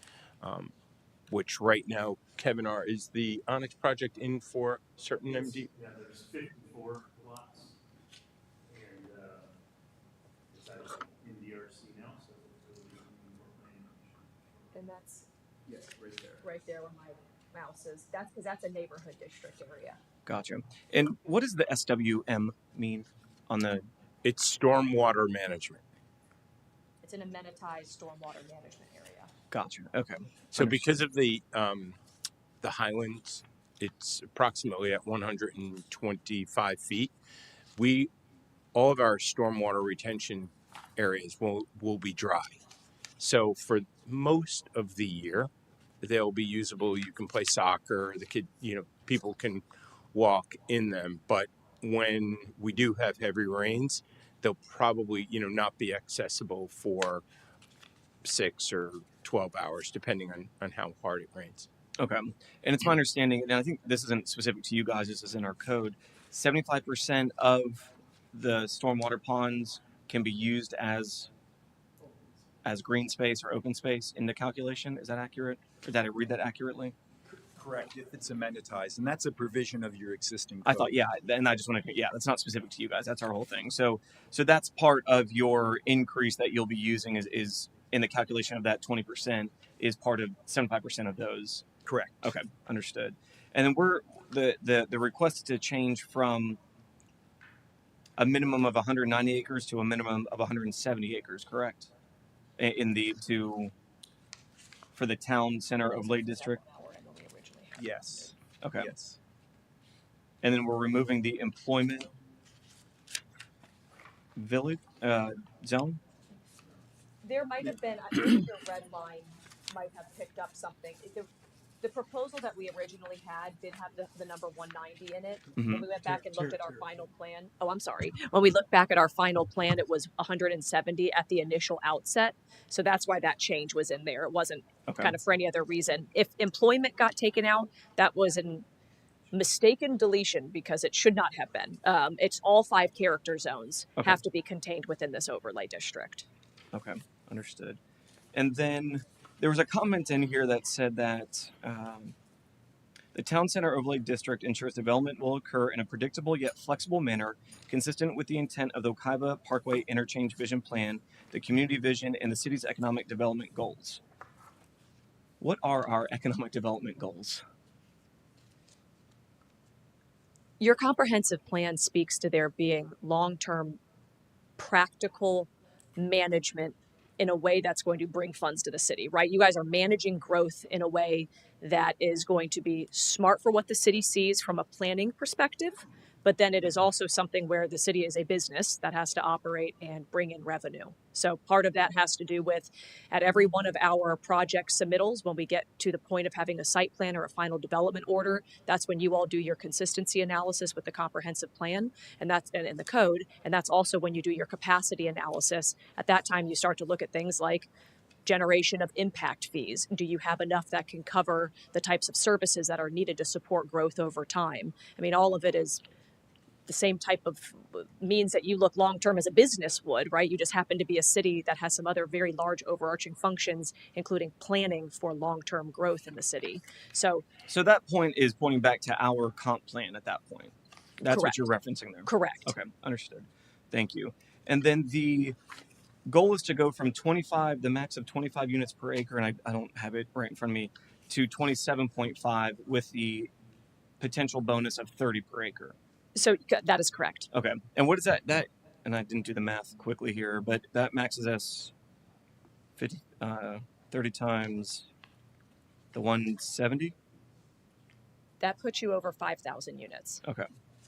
which right now, Kevin, is the Onyx project in for certain MD? Yeah, there's 54 lots And that's Yes, right there. right there where my mouse is. That's because that's a neighborhood district area. Gotcha. And what does the SWM mean on the? It's stormwater management. It's an amenitized stormwater management area. Gotcha. Okay. So because of the Highlands, it's approximately at 125 feet. All of our stormwater retention areas will be dry. So for most of the year, they'll be usable. You can play soccer. People can walk in them. But when we do have heavy rains, they'll probably, not be accessible for 6 or 12 hours, depending on how hard it rains. Okay. And it's my understanding, and I think this isn't specific to you guys, this is in our code, 75% of the stormwater ponds can be used as green space or open space in the calculation. Is that accurate? Or did I read that accurately? Correct, if it's amenitized, and that's a provision of your existing code. I thought, yeah, and I just want to, that's not specific to you guys. That's our whole thing. So that's part of your increase that you'll be using is in the calculation of that 20% is part of 75% of those. Correct. Okay, understood. And then the request is to change from a minimum of 190 acres to a minimum of 170 acres, correct? For the town center overlay district. Yes. Okay. Yes. And then we're removing the employment village zone. There might have been, I think your red line might have picked up something. The proposal that we originally had did have the number 190 in it. Mm-hmm. When we went back and looked at our final plan, I'm sorry. When we looked back at our final plan, it was 170 at the initial outset. So that's why that change was in there. It wasn't kind of for any other reason. If employment got taken out, that was an mistaken deletion because it should not have been. It's all 5 character zones have to be contained within this overlay district. Okay, understood. And then there was a comment in here that said that the town center overlay district ensures development will occur in a predictable yet flexible manner, consistent with the intent of the Apopka Parkway Interchange Vision Plan, the community vision, and the city's economic development goals. What are our economic development goals? Your comprehensive plan speaks to there being long-term practical management in a way that's going to bring funds to the city, right? You guys are managing growth in a way that is going to be smart for what the city sees from a planning perspective, but then it is also something where the city is a business that has to operate and bring in revenue. So part of that has to do with at every one of our project submittals, when we get to the point of having a site plan or a final development order, that's when you all do your consistency analysis with the comprehensive plan and that's in the code. And that's also when you do your capacity analysis. At that time, you start to look at things like generation of impact fees. Do you have enough that can cover the types of services that are needed to support growth over time? I mean, all of it is the same type of means that you look long-term as a business would, right? You just happen to be a city that has some other very large overarching functions, including planning for long-term growth in the city. So that point is pointing back to our comp plan at that point. That's correct. What you're referencing there. Correct. Okay, understood. Thank you. And then the goal is to go from the max of 25 units per acre, and I don't have it right in front of me, to 27.5 with the potential bonus of 30 per acre. So that is correct. Okay. And what is that? And I didn't do the math quickly here, but that maxes us 30 times the 170? That puts you over 5,000 units. Okay.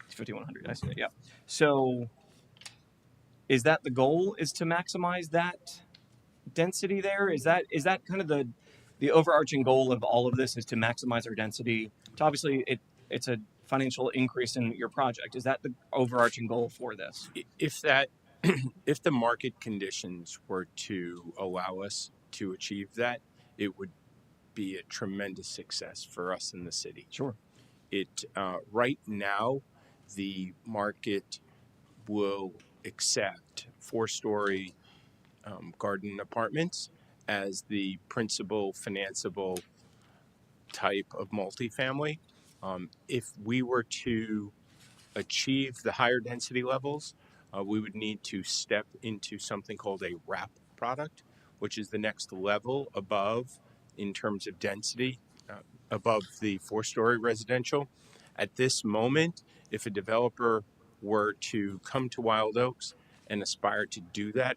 5,100. I see it. Yeah. So is that the goal, is to maximize that density there? Is that kind of the overarching goal of all of this, is to maximize our density? So obviously it's a financial increase in your project. Is that the overarching goal for this? If the market conditions were to allow us to achieve that, it would be a tremendous success for us in the city. Sure. Right now, the market will accept 4-story garden apartments as the principal financeable type of multifamily. If we were to achieve the higher density levels, we would need to step into something called a wrap product, which is the next level above in terms of density above the 4-story residential. At this moment, if a developer were to come to Wyld Oaks and aspire to do that,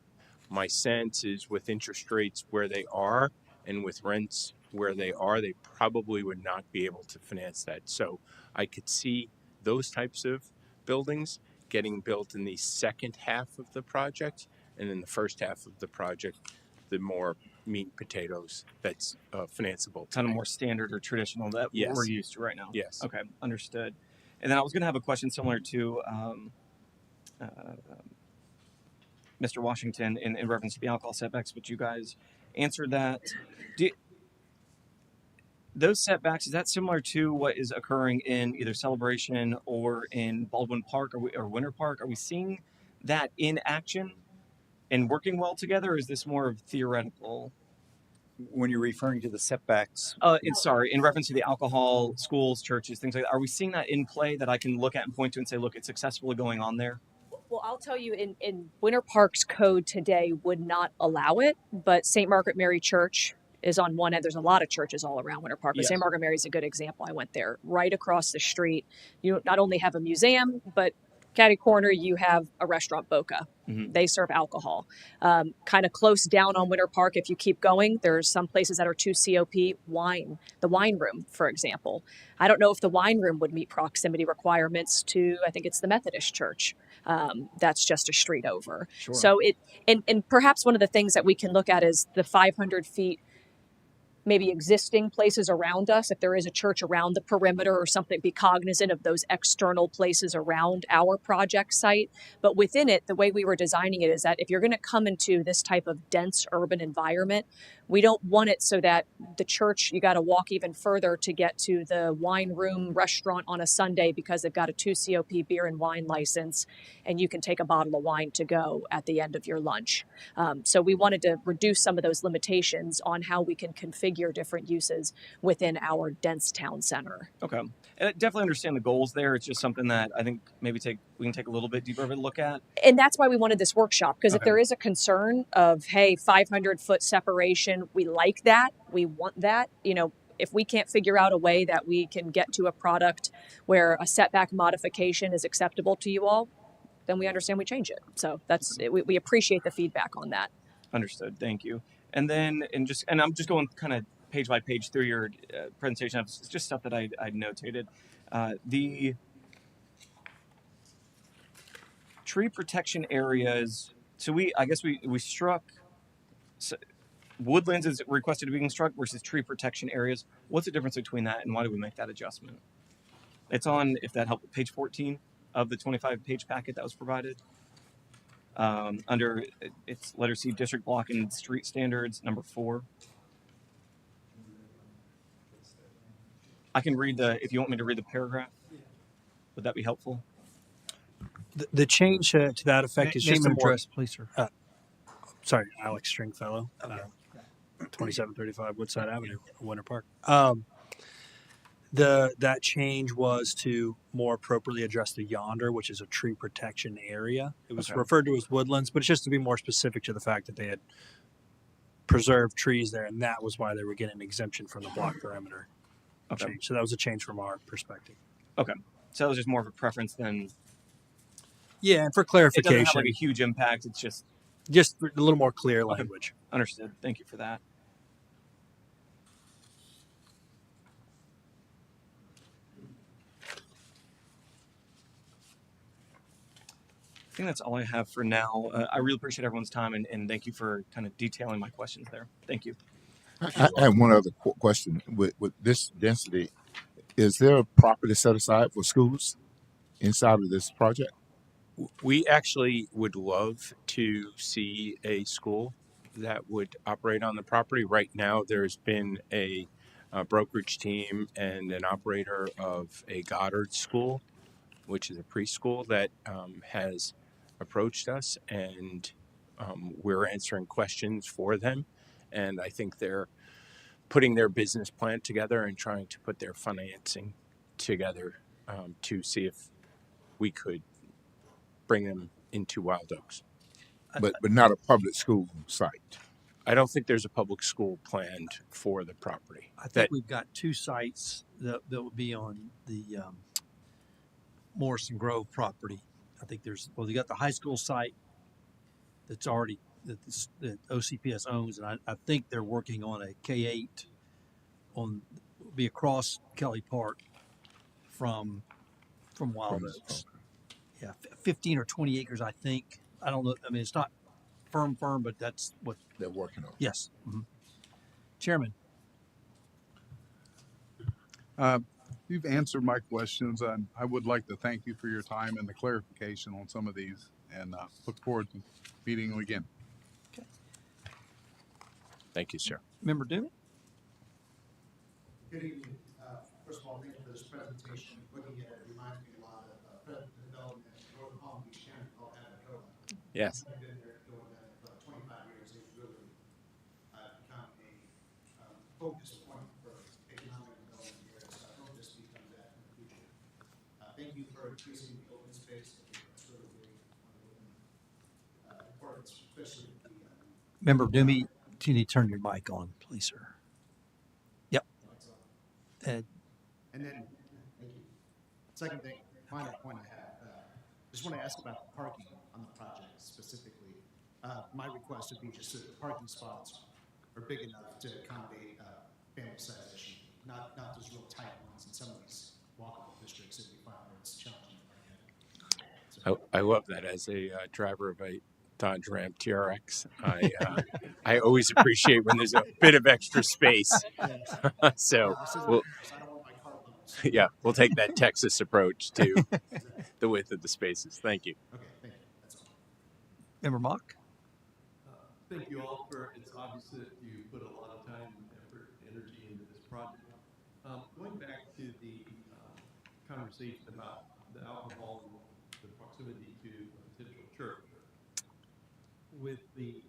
my sense is with interest rates where they are and with rents where they are, they probably would not be able to finance that. So I could see those types of buildings getting built in the second half of the project, and in the first half of the project, the more meat and potatoes that's financeable. Kind of more standard or traditional that Yes. we're used to right now. Yes. Okay, understood. And then I was going to have a question similar to Mr. Washington in reference to the alcohol setbacks, but you guys answered that. Those setbacks, is that similar to what is occurring in either Celebration or in Baldwin Park or Winter Park? Are we seeing that in action and working well together, or is this more of theoretical? When you're referring to the setbacks, In reference to the alcohol, schools, churches, things like that, are we seeing that in play that I can look at and point to and say, look, it's successfully going on there? Well, I'll tell you, in Winter Park's code today would not allow it, but St. Margaret Mary Church is on one end. There's a lot of churches all around Winter Park, but Yes. St. Margaret Mary is a good example. I went there. Right across the street, you not only have a museum, but catty corner, you have a restaurant, Boca. Mhm. They serve alcohol. Kind of close down on Winter Park, if you keep going, there's some places that are 2 COP wine. The wine room, for example. I don't know if the wine room would meet proximity requirements to, I think it's the Methodist Church. That's just a street over. Sure. So and perhaps one of the things that we can look at is the 500 feet maybe existing places around us. If there is a church around the perimeter or something, be cognizant of those external places around our project site. But within it, the way we were designing it is that if you're going to come into this type of dense urban environment, we don't want it so that the church, you got to walk even further to get to the wine room restaurant on a Sunday because they've got a 2 COP beer and wine license, and you can take a bottle of wine to go at the end of your lunch. So we wanted to reduce some of those limitations on how we can configure different uses within our dense town center. Okay. And I definitely understand the goals there. It's just something that I think maybe we can take a little bit deeper of a look at. And that's why we wanted this workshop, because if Okay. there is a concern of, hey, 500-foot separation, we like that, we want that, if we can't figure out a way that we can get to a product where a setback modification is acceptable to you all, then we understand we change it. So we appreciate the feedback on that. Understood. Thank you. And then, and I'm just going kind of page by page through your presentation. It's just stuff that I notated. The tree protection areas. So we struck. So woodlands is requested to be struck versus tree protection areas. What's the difference between that, and why do we make that adjustment? It's on, if that helped, page 14 of the 25-page packet that was provided. Under it's letter C, district block and street standards, number 4. I can read if you want me to read the paragraph, would that be helpful? The change to that effect is just Name a and more. address, please, sir. Sorry, Alex Stringfellow, 2735 Woodside Avenue, Winter Park. That change was to more appropriately address the yonder, which is a tree protection area. It was Okay. referred to as woodlands, but it's just to be more specific to the fact that they had preserved trees there, and that was why they were getting an exemption from the block perimeter Okay. change. So that was a change from our perspective. Okay. So that was just more of a preference than Yeah, and for it doesn't have clarification, like a huge impact. It's just just a little more clear language. understood. Thank you for that. I think that's all I have for now. I really appreciate everyone's time, and thank you for kind of detailing my questions there. Thank you. I have one other question. With this density, is there a property set aside for schools inside of this project? We actually would love to see a school that would operate on the property. Right now, there's been a brokerage team and an operator of a Goddard school, which is a preschool that has approached us, and we're answering questions for them. And I think they're putting their business plan together and trying to put their financing together to see if we could bring them into Wyld Oaks. But not a public school site. I don't think there's a public school planned for the property. I think That we've got two sites that will be on the Morrison Grove property. I think you got the high school site that's already that OCPS owns, and I think they're working on a K-8 be across Kelly Park from Wyld From this, Oaks. Yeah, 15 or 20 acres, I think. I don't know. I mean, it's not firm, but that's what. they're working on. Yes, Chairman. You've answered my questions, and I would like to thank you for your time and the clarification on some of these, and look forward to meeting you again. Thank you, sir. Member Dooney? Good evening. First of all, thank you for this presentation. Looking at it reminds me a lot of President Development, Northern Palm Beach County called Apopka. Yes. I've been there doing that for 25 years. It's really become a focus point for economic development here. So I hope this becomes that in the future. Thank you for increasing the open space. I think that's really big, important, especially with the Member Dooney, do you need to turn your mic on, please, sir? Yep. And then, thank you. Second thing, final point I have, just want to ask about the parking on the project specifically. My request would be just that the parking spots are big enough to accommodate family size issue, not those real tight ones in some of these walkable districts that we find where it's challenging to park in. I love that. As a driver of a Dodge Ram TRX, I always appreciate when there's a bit of extra space. So we'll take that Texas approach to the width of the spaces. Thank you. Okay, thank you. That's all. Member Mock? Thank you all it's obvious that you put a lot of time, effort, energy into this project. Going back to the conversation about the alcohol and the proximity to a potential church, with the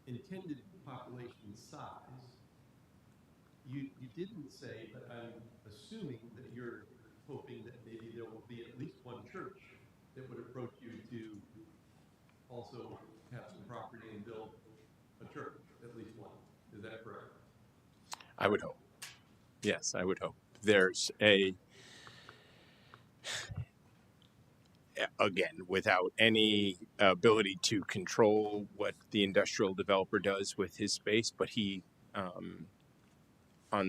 intended population size, you didn't say, but I'm assuming that you're hoping that maybe there will be at least one church that would approach you to also have some property and build a church, at least one. Is that correct? I would hope. Yes, I would hope. There's again, without any ability to control what the industrial developer does with his space, but he, on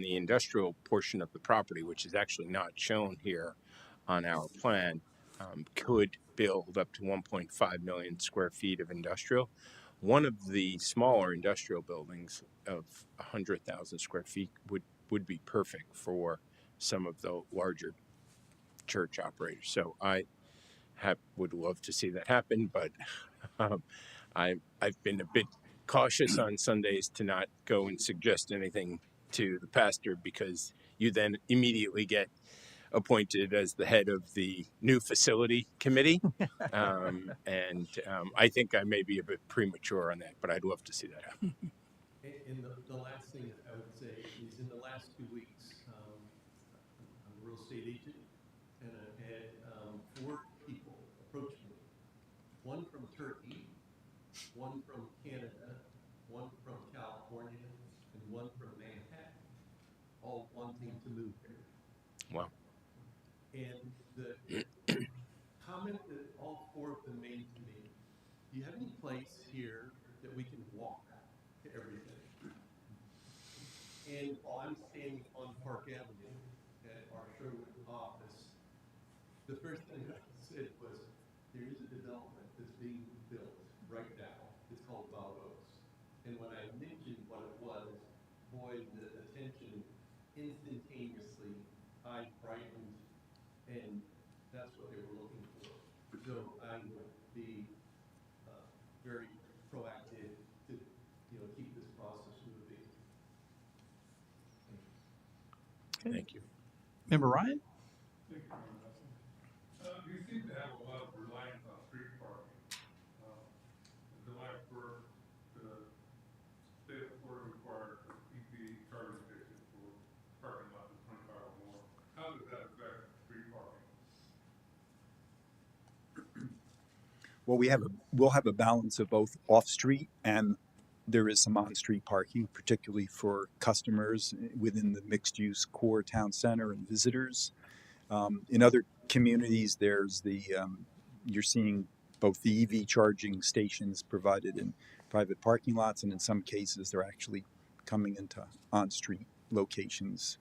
the industrial portion of the property, which is actually not shown here on our plan, could build up to 1.5 million square feet of industrial. One of the smaller industrial buildings of 100,000 square feet would be perfect for some of the larger church operators. So I would love to see that happen, but I've been a bit cautious on Sundays to not go and suggest anything to the pastor, because you then immediately get appointed as the head of the new facility committee. And I think I may be a bit premature on that, but I'd love to see that happen. And the last thing I would say is, in the last 2 weeks, I'm a real estate agent, and I've had 4 people approach me. One from Turkey, one from Canada, one from California, and one from Manhattan, all wanting to move here. Wow. And the comment that all 4 of them made to me, do you have any place here that we can walk to everything? And while I'm standing on Park Avenue at our Sherwood office, the first thing I said was, there is a development that's being built right now. It's called Wyld Oaks. And when I mentioned what it was, boy, the attention instantaneously, eyes brightened, and that's what they were looking for. So I would be very proactive to, keep this process moving. Thank you. Member Ryan? Thank you, you seem to have a lot of reliance on street parking. In July 1st, the state of Florida required EV charging stations for parking lots of 25 or more. How does that affect street parking? Well, we'll have a balance of both off-street and there is some on-street parking, particularly for customers within the mixed-use core town center and visitors. In other communities, there's you're seeing both the EV charging stations provided in private parking lots, and in some cases, they're actually coming into on-street locations.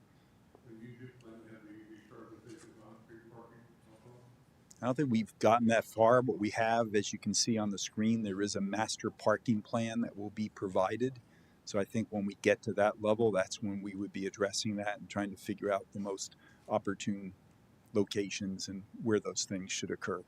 I don't think we've gotten that far, but we have, as you can see on the screen, there is a master parking plan that will be provided. So I think when we get to that level, that's when we would be addressing that and trying to figure out the most opportune locations and where those things should occur.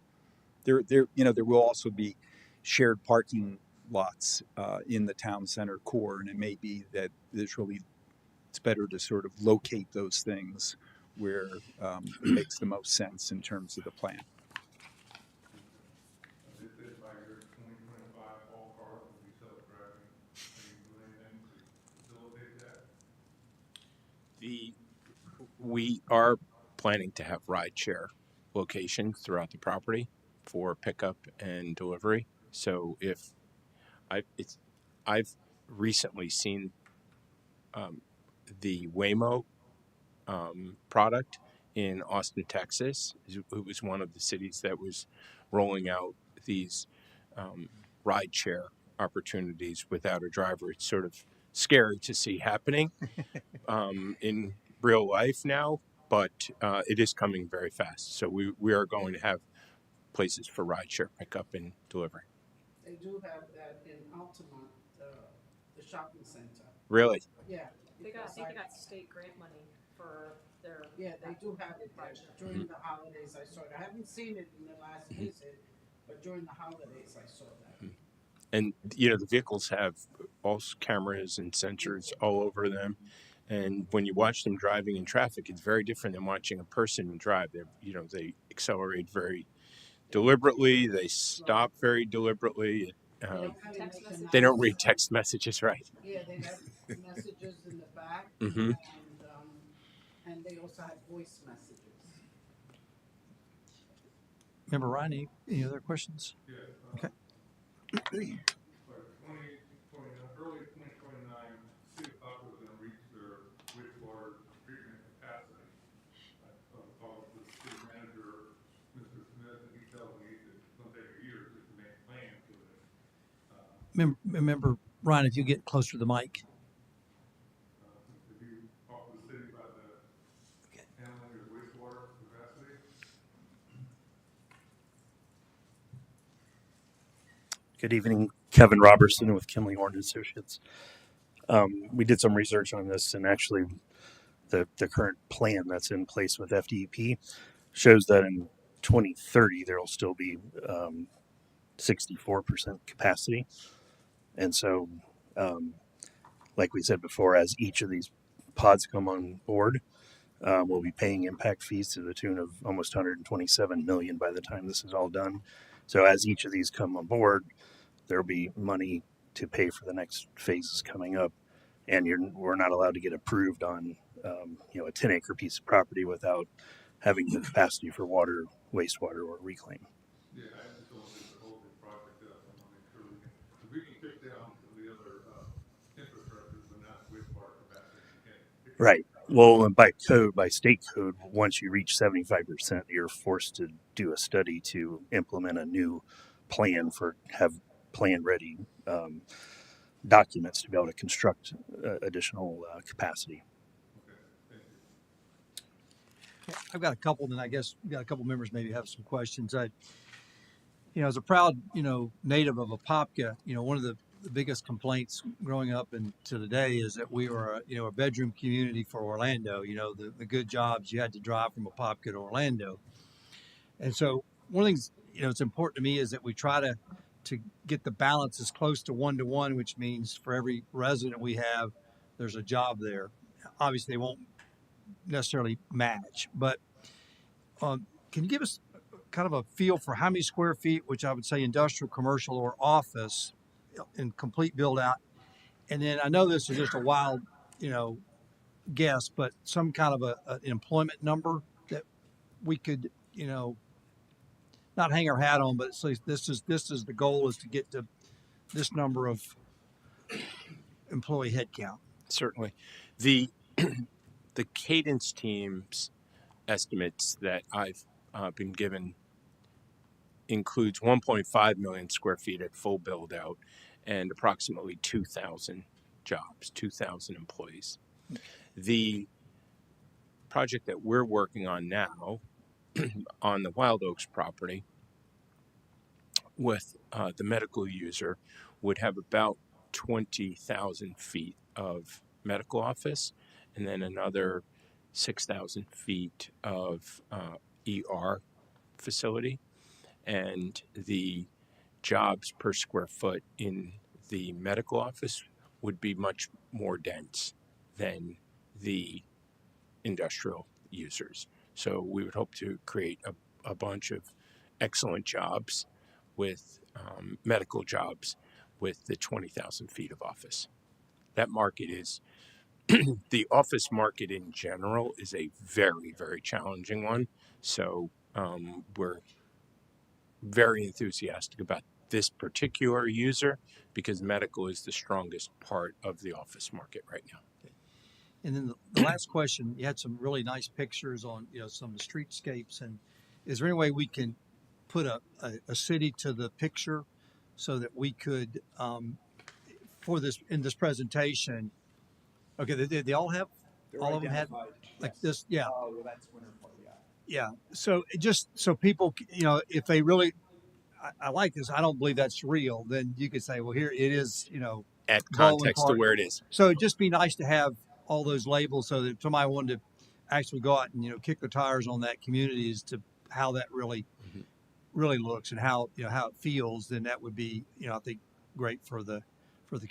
There will also be shared parking lots in the town center core, and it may be that it's better to sort of locate those things where it makes the most sense in terms of the plan. We are planning to have rideshare locations throughout the property for pickup and delivery. So if I've recently seen the Waymo product in Austin, Texas. It was one of the cities that was rolling out these rideshare opportunities without a driver. It's sort of scary to see happening in real life now, but it is coming very fast. So we are going to have places for rideshare pickup and delivery. They do have that in Altamont, the shopping center. Really? Yeah. They got state grant money for their. Yeah, they do have it there. During the holidays, I saw it. I haven't seen it in the last visit, but during the holidays, I saw that. And, the vehicles have all cameras and sensors all over them. And when you watch them driving in traffic, it's very different than watching a person drive. They accelerate very deliberately. They stop very deliberately. They don't read text messages, right? Yeah, they have messages in the back, and they also have voice messages. Member Ryan, any other questions? Yeah. Okay. Early 2029, City of Apopka was going to reach their wastewater treatment capacity. I talked with the city manager, Mr. Smith, and he tells me that it's going to take a year just to make a plan for this. Member Ryan, if you get closer to the mic. Have you talked to the city about the handling of wastewater capacity? Good evening, Kevin Robertson with Kimley Horn Associates. We did some research on this, and actually the current plan that's in place with FDEP shows that in 2030 there will still be 64% capacity. And so, like we said before, as each of these pods come on board, we'll be paying impact fees to the tune of almost $127 million by the time this is all done. So as each of these come on board, there'll be money to pay for the next phases coming up, and we're not allowed to get approved on a 10-acre piece of property without having the capacity for water, wastewater, or reclaim. Yeah, I just don't think the whole big project is. I want to make sure we can kick down some of the other infrastructures, but not wastewater capacity. Right. Well, by state code, once you reach 75%, you're forced to do a study to implement a new plan have plan-ready documents to be able to construct additional capacity. I've got a couple, and I guess we got a couple members maybe have some questions. As a proud, native of Apopka, one of the biggest complaints growing up into today is that we were, a bedroom community for Orlando. The good jobs you had to drive from Apopka to Orlando. And so one of the things, it's important to me is that we try to get the balance as close to 1-to-1, which means for every resident we have, there's a job there. Obviously, they won't necessarily match, but can you give us kind of a feel for how many square feet, which I would say industrial, commercial, or office in complete build out? And then I know this is just a wild, guess, but some kind of an employment number that we could, not hang our hat on, but say this is the goal is to get to this number of employee headcount? Certainly. The the cadence team's estimates that I've been given includes 1.5 million square feet at full build out and approximately 2,000 jobs, 2,000 employees. The project that we're working on now on the Wyld Oaks property with the medical user would have about 20,000 feet of medical office and then another 6,000 feet of ER facility. And the jobs per square foot in the medical office would be much more dense than the industrial users. So we would hope to create a bunch of excellent jobs with medical jobs with the 20,000 feet of office. That market is, the office market in general is a very, very challenging one. So we're very enthusiastic about this particular user because medical is the strongest part of the office market right now. And then the last question, you had some really nice pictures on, some of the streetscapes. And is there any way we can put a city to the picture so that we could, in this presentation, okay, they all have, They're all of them had identified, like yes. this, yeah. Oh, well, that's Winter Park, yeah. Yeah. So just so people, if they really, I like this, I don't believe that's real, then you could say, well, here it is, Add Baldwin context to Park. where it is. So it'd just be nice to have all those labels so that if somebody wanted to actually go out and, kick the tires on that community as to how that really looks and how it feels, then that would be, I think great for the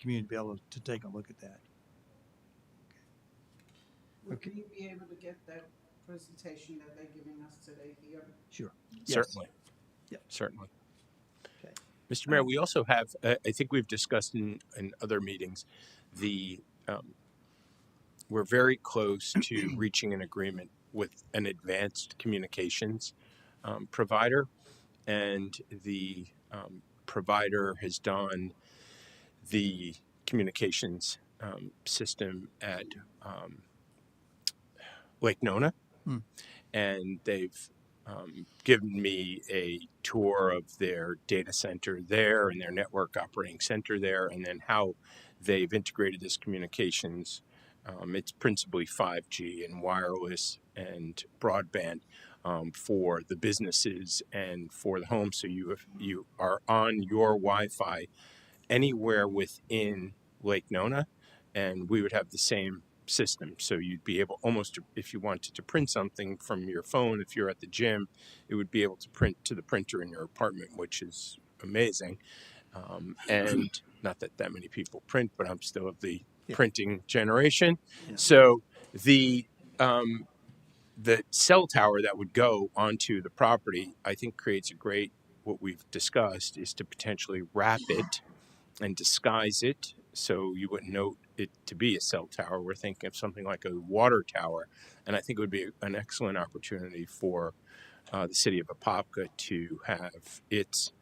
community to be able to take a look at that. Would we be able to get that presentation that they're giving us today here? Sure. Certainly. Yep. Certainly. Okay. Mr. Mayor, we also have, I think we've discussed in other meetings, we're very close to reaching an agreement with an advanced communications provider, and the provider has done the communications system at Lake Nona, and they've given me a tour of their data center there and their network operating center there, and then how they've integrated this communications. It's principally 5G and wireless and broadband for the businesses and for the home. So you are on your Wi-Fi anywhere within Lake Nona, and we would have the same system. So you'd be able almost, if you wanted to print something from your phone, if you're at the gym, it would be able to print to the printer in your apartment, which is amazing. And not that many people print, but I'm still of the printing generation. Yeah. So the cell tower that would go onto the property, I think creates a great, what we've discussed is to potentially wrap it and disguise it so you wouldn't know it to be a cell tower. We're thinking of something like a water tower, and I think it would be an excellent opportunity for the city of Apopka to have its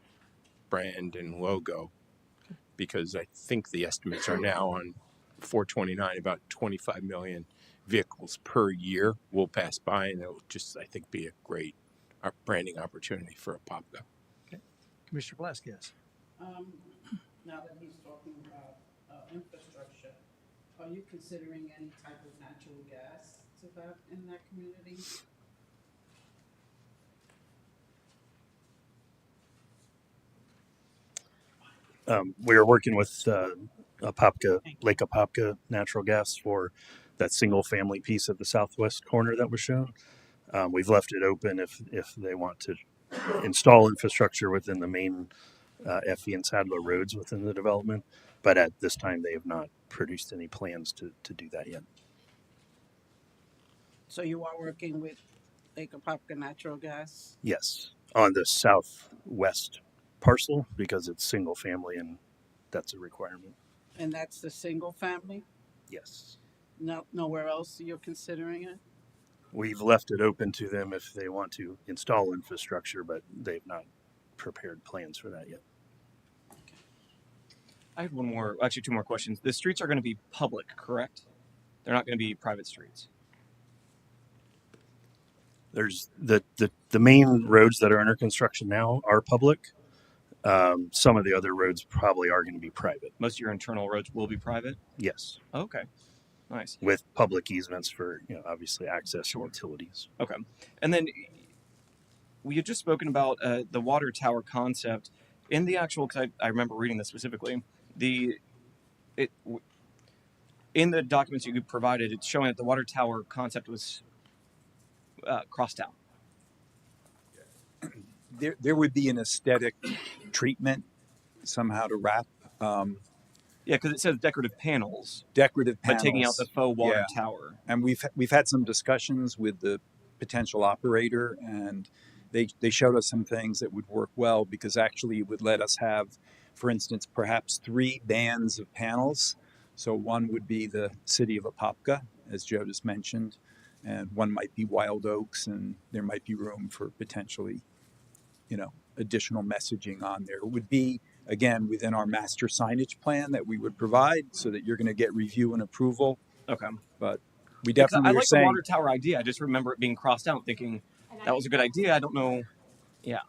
brand and logo, because I think the estimates are now on 429, about 25 million vehicles per year will pass by, and it'll just, I think, be a great branding opportunity for Apopka. Okay. Commissioner Velasquez. Now that he's talking about infrastructure, are you considering any type of natural gas to that in that community? We are working with Lake Apopka Natural Gas for that single family piece of the southwest corner that was shown. We've left it open if they want to install infrastructure within the main Effie and Sadler roads within the development, but at this time they have not produced any plans to do that yet. So you are working with Lake Apopka Natural Gas? Yes, on the southwest parcel because it's single family and that's a requirement. And that's the single family? Yes. No, nowhere else you're considering it? We've left it open to them if they want to install infrastructure, but they've not prepared plans for that yet. I have one more, actually two more questions. The streets are going to be public, correct? They're not going to be private streets. There's the main roads that are under construction now are public. Some of the other roads probably are going to be private. Most of your internal roads will be private? Yes. Okay. Nice. With public easements for, obviously access Sure. and utilities. Okay. And then we had just spoken about the water tower concept in the actual, because I remember reading this specifically, in the documents you provided, it's showing that the water tower concept was crossed out. There would be an aesthetic treatment somehow to wrap. Yeah, because it says decorative panels. Decorative panels. But taking out the faux water tower. And we've had some discussions with the potential operator, and they showed us some things that would work well, because actually it would let us have, for instance, perhaps 3 bands of panels. So one would be the city of Apopka, as Joe just mentioned, and one might be Wyld Oaks, and there might be room for potentially, additional messaging on there. It would be, again, within our master signage plan that we would provide, so that you're going to get review and approval. Okay. But we definitely I are like saying the water tower idea. I just remember it being crossed out, thinking that was a good idea. I don't know. Yeah.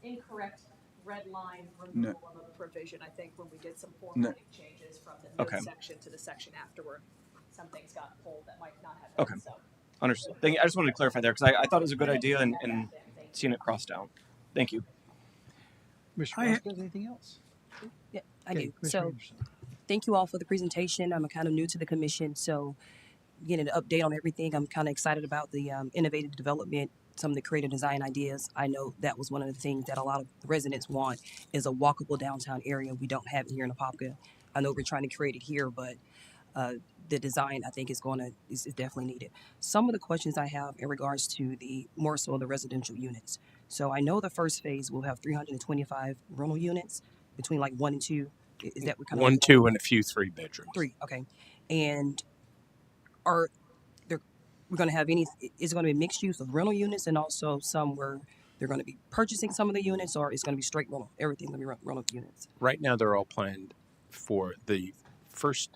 Incorrect red line removal of a provision, I think, when we did some formatting changes from the note section to the section afterward. Some things got pulled that might not have been. Okay. So. Understood. Thank you. I just wanted to clarify there, because I thought it was a good idea and seeing it crossed out. Thank you. Commissioner Vasquez, anything else? Yeah, I Okay, do. Commissioner So Anderson. thank you all for the presentation. I'm kind of new to the commission, so getting an update on everything. I'm kind of excited about the innovative development, some of the creative design ideas. I know that was one of the things that a lot of residents want, is a walkable downtown area. We don't have it here in Apopka. I know we're trying to create it here, but the design, I think, is definitely needed. Some of the questions I have in regards to more so the residential units. So I know the first phase will have 325 rental units between like 1 and 2. Is that what kind of 1, 2, and a few 3 bedrooms. 3? Okay. And we're going to have is it going to be mixed use of rental units, and also some where they're going to be purchasing some of the units, or it's going to be straight rental? Everything's going to be rental units. Right now, they're all planned for the first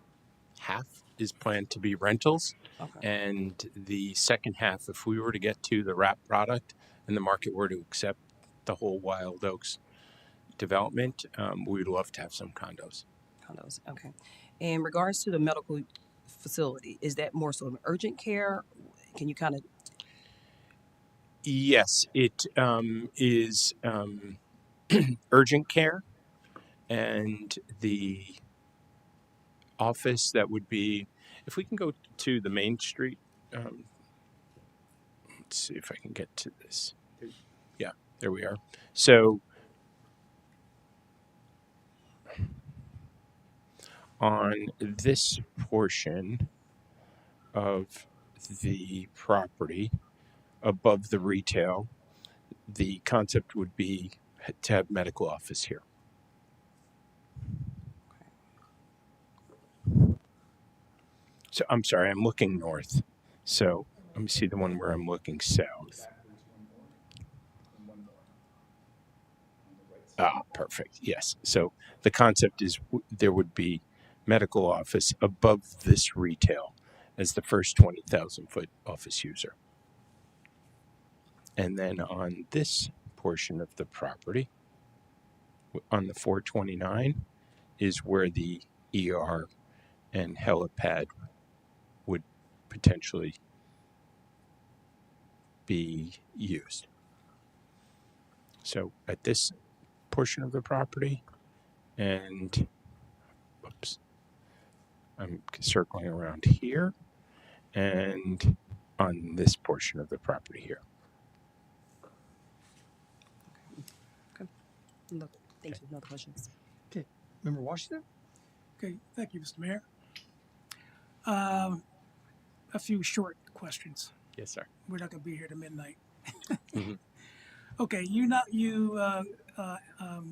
half is planned to be rentals. Okay. And the second half, if we were to get to the wrap product and the market were to accept the whole Wyld Oaks development, we'd love to have some condos. Condos, okay. In regards to the medical facility, is that more so of urgent care? Can you kind of... Yes, it is urgent care, and the office that would be, if we can go to the main street, let's see if I can get to this. Yeah, there we are. So on this portion of the property above the retail, the concept would be to have medical office here. So I'm sorry, I'm looking north. So let me see the one where I'm looking south. Ah, perfect. Yes. So the concept is there would be medical office above this retail as the first 20,000 foot office user. And then on this portion of the property, on the 429, is where the ER and helipad would potentially be used. So at this portion of the property, and oops, I'm circling around here, and on this portion of the property here. Okay. No, thank you. No other questions. Okay. Member Washington? Okay, thank you, Mr. Mayor. A few short questions. Yes, sir. We're not going to be here to midnight. Mm-hmm. Okay, you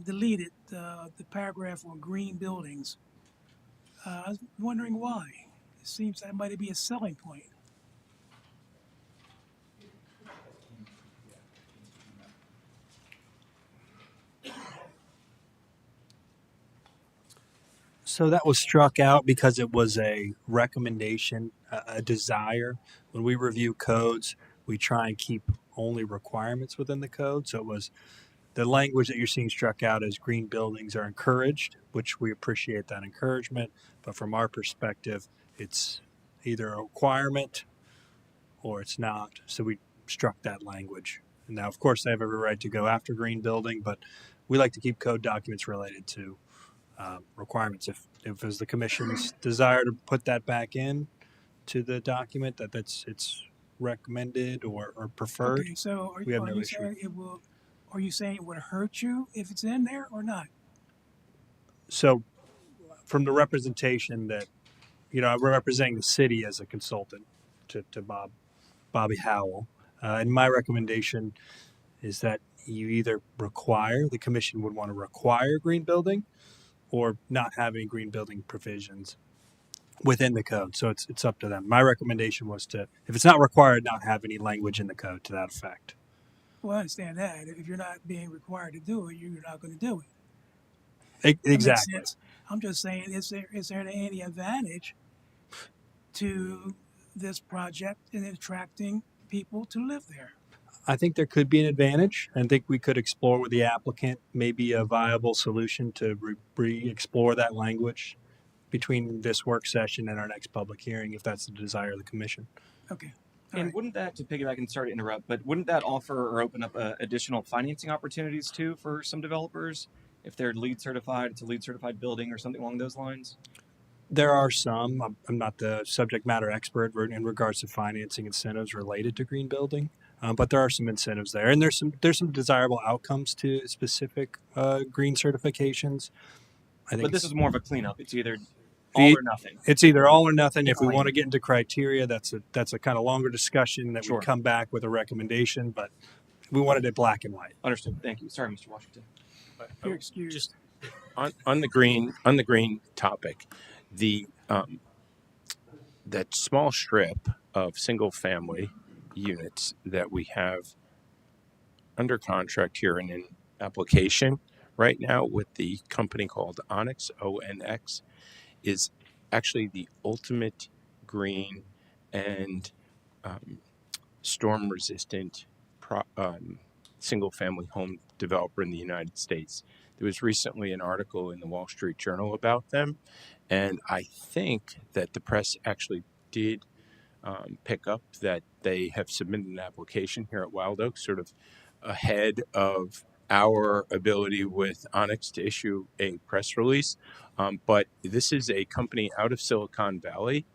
deleted the paragraph on green buildings. I was wondering why. It seems that might be a selling point. So that was struck out because it was a recommendation, a desire. When we review codes, we try and keep only requirements within the code. So it was the language that you're seeing struck out as green buildings are encouraged, which we appreciate that encouragement. But from our perspective, it's either a requirement or it's not. So we struck that language. Now, of course, they have every right to go after green building, but we like to keep code documents related to requirements. If it was the commission's desire to put that back in to the document, it's recommended or preferred, Okay, so we have are no you issue. saying it will? Are you saying it would hurt you if it's in there or not? So from the representation that, we're representing the city as a consultant to Bobby Howell. And my recommendation is that you either the commission would want to require green building or not have any green building provisions within the code. So it's up to them. My recommendation was to, if it's not required, not have any language in the code to that effect. Well, I understand that. If you're not being required to do it, you're not going to do it. Exactly. That makes sense. I'm just saying, is there any advantage to this project in attracting people to live there? I think there could be an advantage. I think we could explore with the applicant maybe a viable solution to re-explore that language between this work session and our next public hearing, if that's the desire of the commission. Okay. And wouldn't that, to piggyback and sorry to interrupt, but wouldn't that offer or open up additional financing opportunities too for some developers if they're LEED certified, it's a LEED certified building or something along those lines? There are some. I'm not the subject matter expert in regards to financing incentives related to green building, but there are some incentives there, and there's some desirable outcomes to specific green certifications. I think. But this is more of a cleanup. It's either all or nothing. It's either all or nothing. If we want to get into criteria, that's a kind of longer discussion that would come back with a recommendation, but we wanted it black and white. Understood. Thank you. Sorry, Mr. Washington. You're excused. On the green topic, the that small strip of single family units that we have under contract here and in application right now with the company called Onyx, ONX, is actually the ultimate green and storm resistant single family home developer in the United States. There was recently an article in the Wall Street Journal about them, and I think that the press actually did pick up that they have submitted an application here at Wyld Oaks, sort of ahead of our ability with Onyx to issue a press release. But this is a company out of Silicon Valley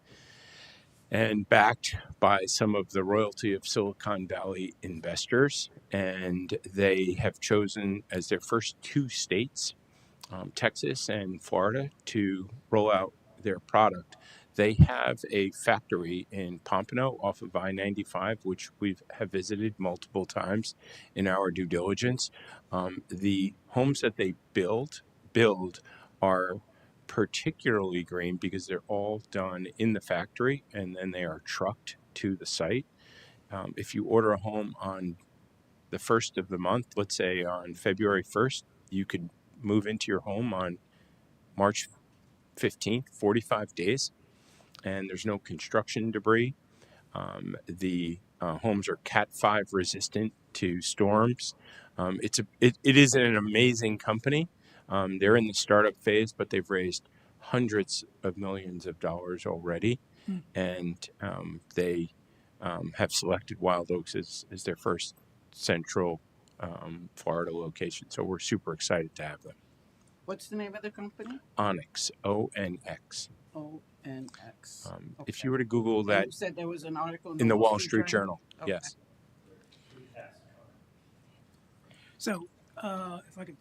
and backed by some of the royalty of Silicon Valley investors. And they have chosen as their first two states, Texas and Florida, to roll out their product. They have a factory in Pompano off of I-95, which we have visited multiple times in our due diligence. The homes that they build are particularly green because they're all done in the factory and then they are trucked to the site. If you order a home on the first of the month, let's say on February 1st, you could move into your home on March 15th, 45 days, and there's no construction debris. The homes are Cat 5 resistant to storms. It is an amazing company. They're in the startup phase, but they've raised hundreds of millions of dollars already, and they have selected Wyld Oaks as their first central Florida location. So we're super excited to have them. What's the name of the company? Onyx, ONX. ONX. If you were to Google that, you said there was an article in the Wall Street Journal. Okay. Yes. So, if I could,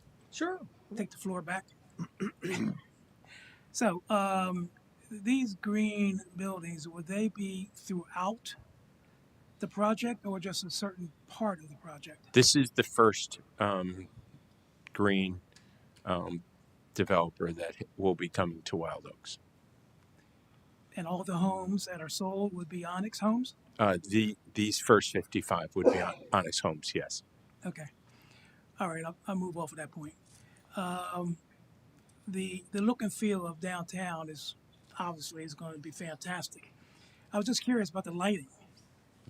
take the floor back. So, these green buildings, would they be throughout the project or just a certain part of the project? This is the first green developer that will be coming to Wyld Oaks. And all the homes that are sold would be Onyx homes? These first 55 would be Onyx homes, yes. Okay. All right, I'll move off of that point. the look and feel of downtown is obviously is going to be fantastic. I was just curious about the lighting.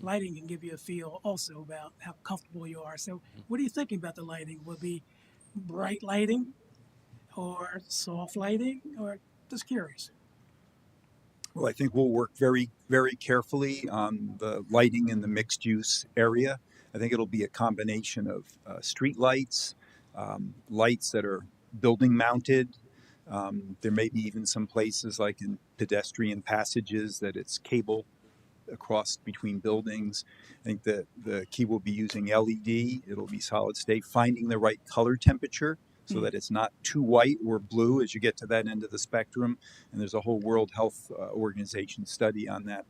Lighting can give you a feel also about how comfortable you are. So, what are you thinking about the lighting? Will it be bright lighting or soft lighting, or just curious? Well, I think we'll work very, very carefully on the lighting in the mixed use area. I think it'll be a combination of street lights, lights that are building mounted. There may be even some places like in pedestrian passages that it's cable across between buildings. I think that the key will be using LED. It'll be solid state, finding the right color temperature so that it's not too white or blue as you get to that end of the spectrum. And there's a whole World Health Organization study on that,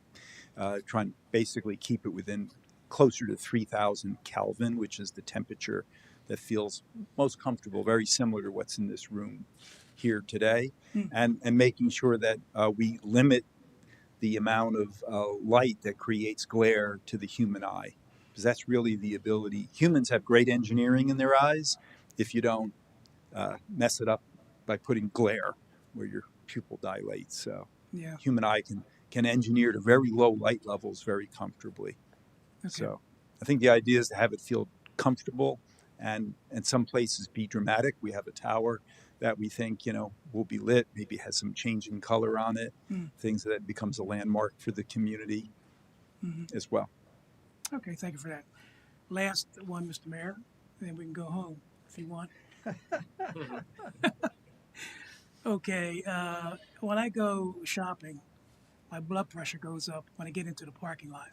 trying to basically keep it within closer to 3,000 Kelvin, which is the temperature that feels most comfortable, very similar to what's in this room here today, and making sure that we limit the amount of light that creates glare to the human eye, because that's really the ability. Humans have great engineering in their eyes if you don't mess it up by putting glare where your pupil dilates. So Yeah. human eye can engineer to very low light levels very comfortably. Okay. So I think the idea is to have it feel comfortable and in some places be dramatic. We have a tower that we think, will be lit, maybe has some change in color on it, things that becomes a landmark for the community as well. Okay, thank you for that. Last one, Mr. Mayor, then we can go home if you want. Okay, when I go shopping, my blood pressure goes up when I get into the parking lot.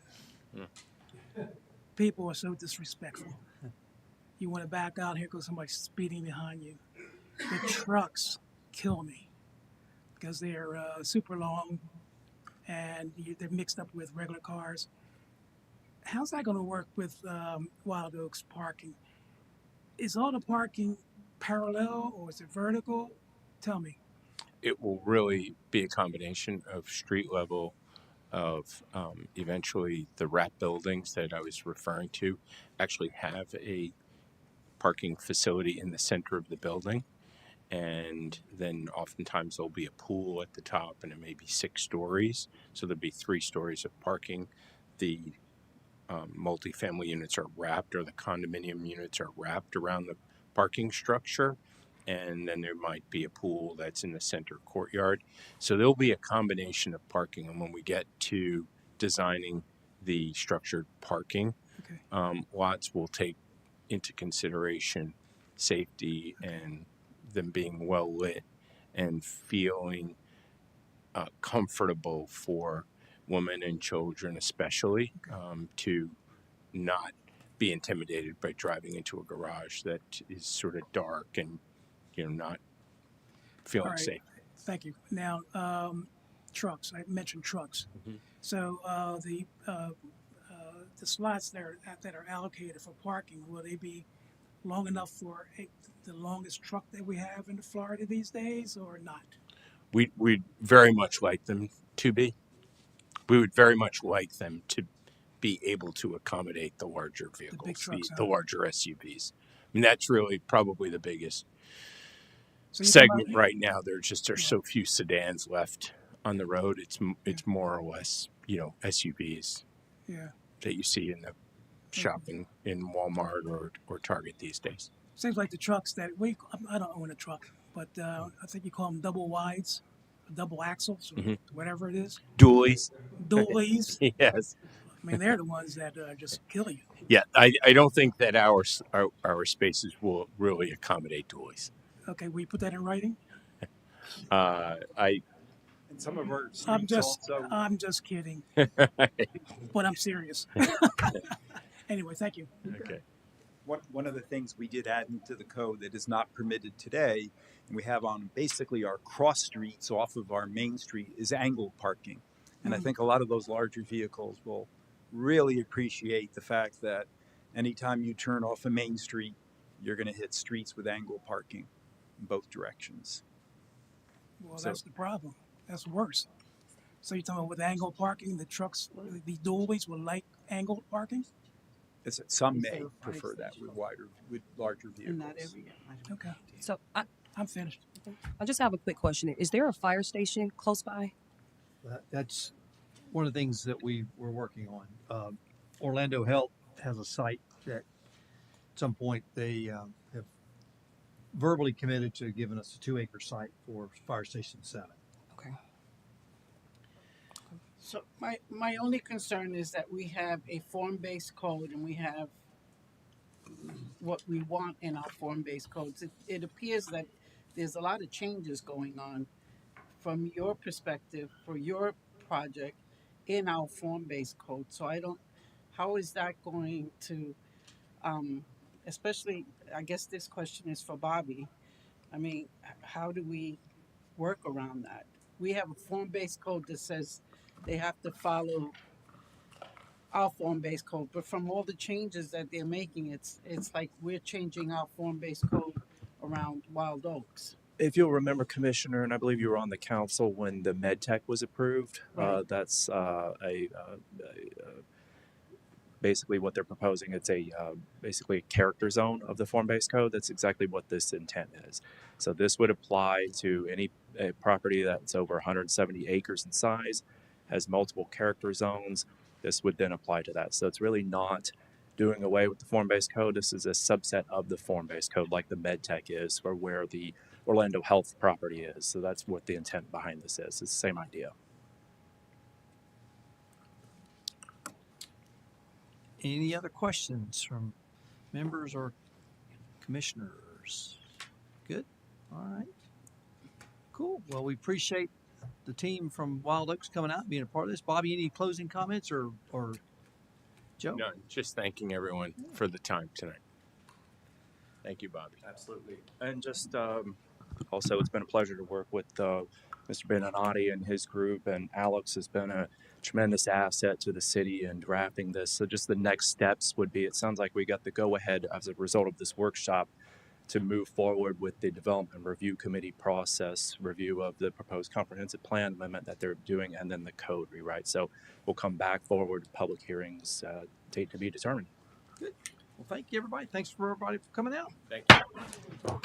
People are so disrespectful. You want to back out, here goes somebody speeding behind you. The trucks kill me because they're super long and they're mixed up with regular cars. How's that going to work with Wyld Oaks parking? Is all the parking parallel or is it vertical? Tell me. It will really be a combination of street level, of eventually the wrap buildings that I was referring to actually have a parking facility in the center of the building. And then oftentimes there'll be a pool at the top and it may be 6 stories. So there'll be 3 stories of parking. The multifamily units are wrapped, or the condominium units are wrapped around the parking structure. And then there might be a pool that's in the center courtyard. So there'll be a combination of parking. And when we get to designing the structured parking, lots will take into consideration safety and them being well lit and feeling comfortable for women and children especially, to not be intimidated by driving into a garage that is sort of dark and not feeling All right. safe. Thank you. Now, trucks. I mentioned trucks. So the slots that are allocated for parking, will they be long enough for the longest truck that we have in Florida these days, or not? We'd very much like them to be. We would very much like them to be able to accommodate the larger vehicles, big trucks, the larger SUVs. I mean, that's really probably the biggest So segment right now. There's so few sedans left on the road. It's more or less, SUVs that you see in the shopping in Walmart or Target these days. Seems like the trucks that I don't own a truck, but I think you call them double wides, double axles, or whatever it is. Dualies. Dualies. Yes. I mean, they're the ones that just kill you. Yeah, I don't think that our spaces will really accommodate dualies. Okay, will you put that in writing? And some of our streets I'm just kidding, but I'm serious. Anyway, thank you. Okay. One of the things we did add into the code that is not permitted today, and we have on basically our cross streets off of our main street, is angled parking. And I think a lot of those larger vehicles will really appreciate the fact that anytime you turn off a main street, you're going to hit streets with angled parking in both directions. Well, that's the problem. That's worse. So you're talking about with angled parking, the trucks, the dualies will like angled parking? Some may prefer that with larger vehicles. And not every. Okay. So I'm finished. I just have a quick question. Is there a fire station close by? That's one of the things that we were working on. Orlando Health has a site that at some point they have verbally committed to giving us a 2-acre site for Fire Station 7. Okay. So my only concern is that we have a form-based code and we have what we want in our form-based codes. It appears that there's a lot of changes going on from your perspective for your project in our form-based code. So how is that going to, especially, I guess this question is for Bobby. I mean, how do we work around that? We have a form-based code that says they have to follow our form-based code, but from all the changes that they're making, it's like we're changing our form-based code around Wild Oaks. If you'll remember, Commissioner, and I believe you were on the council when the MedTech was approved, Right. that's basically what they're proposing. It's basically a character zone of the form-based code. That's exactly what this intent is. So this would apply to any property that's over 170 acres in size, has multiple character zones. This would then apply to that. So it's really not doing away with the form-based code. This is a subset of the form-based code, like the MedTech is, for where the Orlando Health property is. So that's what the intent behind this is. It's the same idea. Any other questions from members or commissioners? Good. All right. Cool. Well, we appreciate the team from Wild Oaks coming out and being a part of this. Bobby, any closing comments or Joe? None. Just thanking everyone for the time tonight. Thank you, Bobby. Absolutely. And just also, it's been a pleasure to work with Mr. Benanati and his group, and Alex has been a tremendous asset to the city in drafting this. So just the next steps would be, it sounds like we got the go-ahead as a result of this workshop to move forward with the Development Review Committee process, review of the proposed comprehensive plan amendment that they're doing, and then the code rewrite. So we'll come back forward to public hearings, date to be determined. Good. Well, thank you, everybody. Thanks for everybody for coming out. Thank you.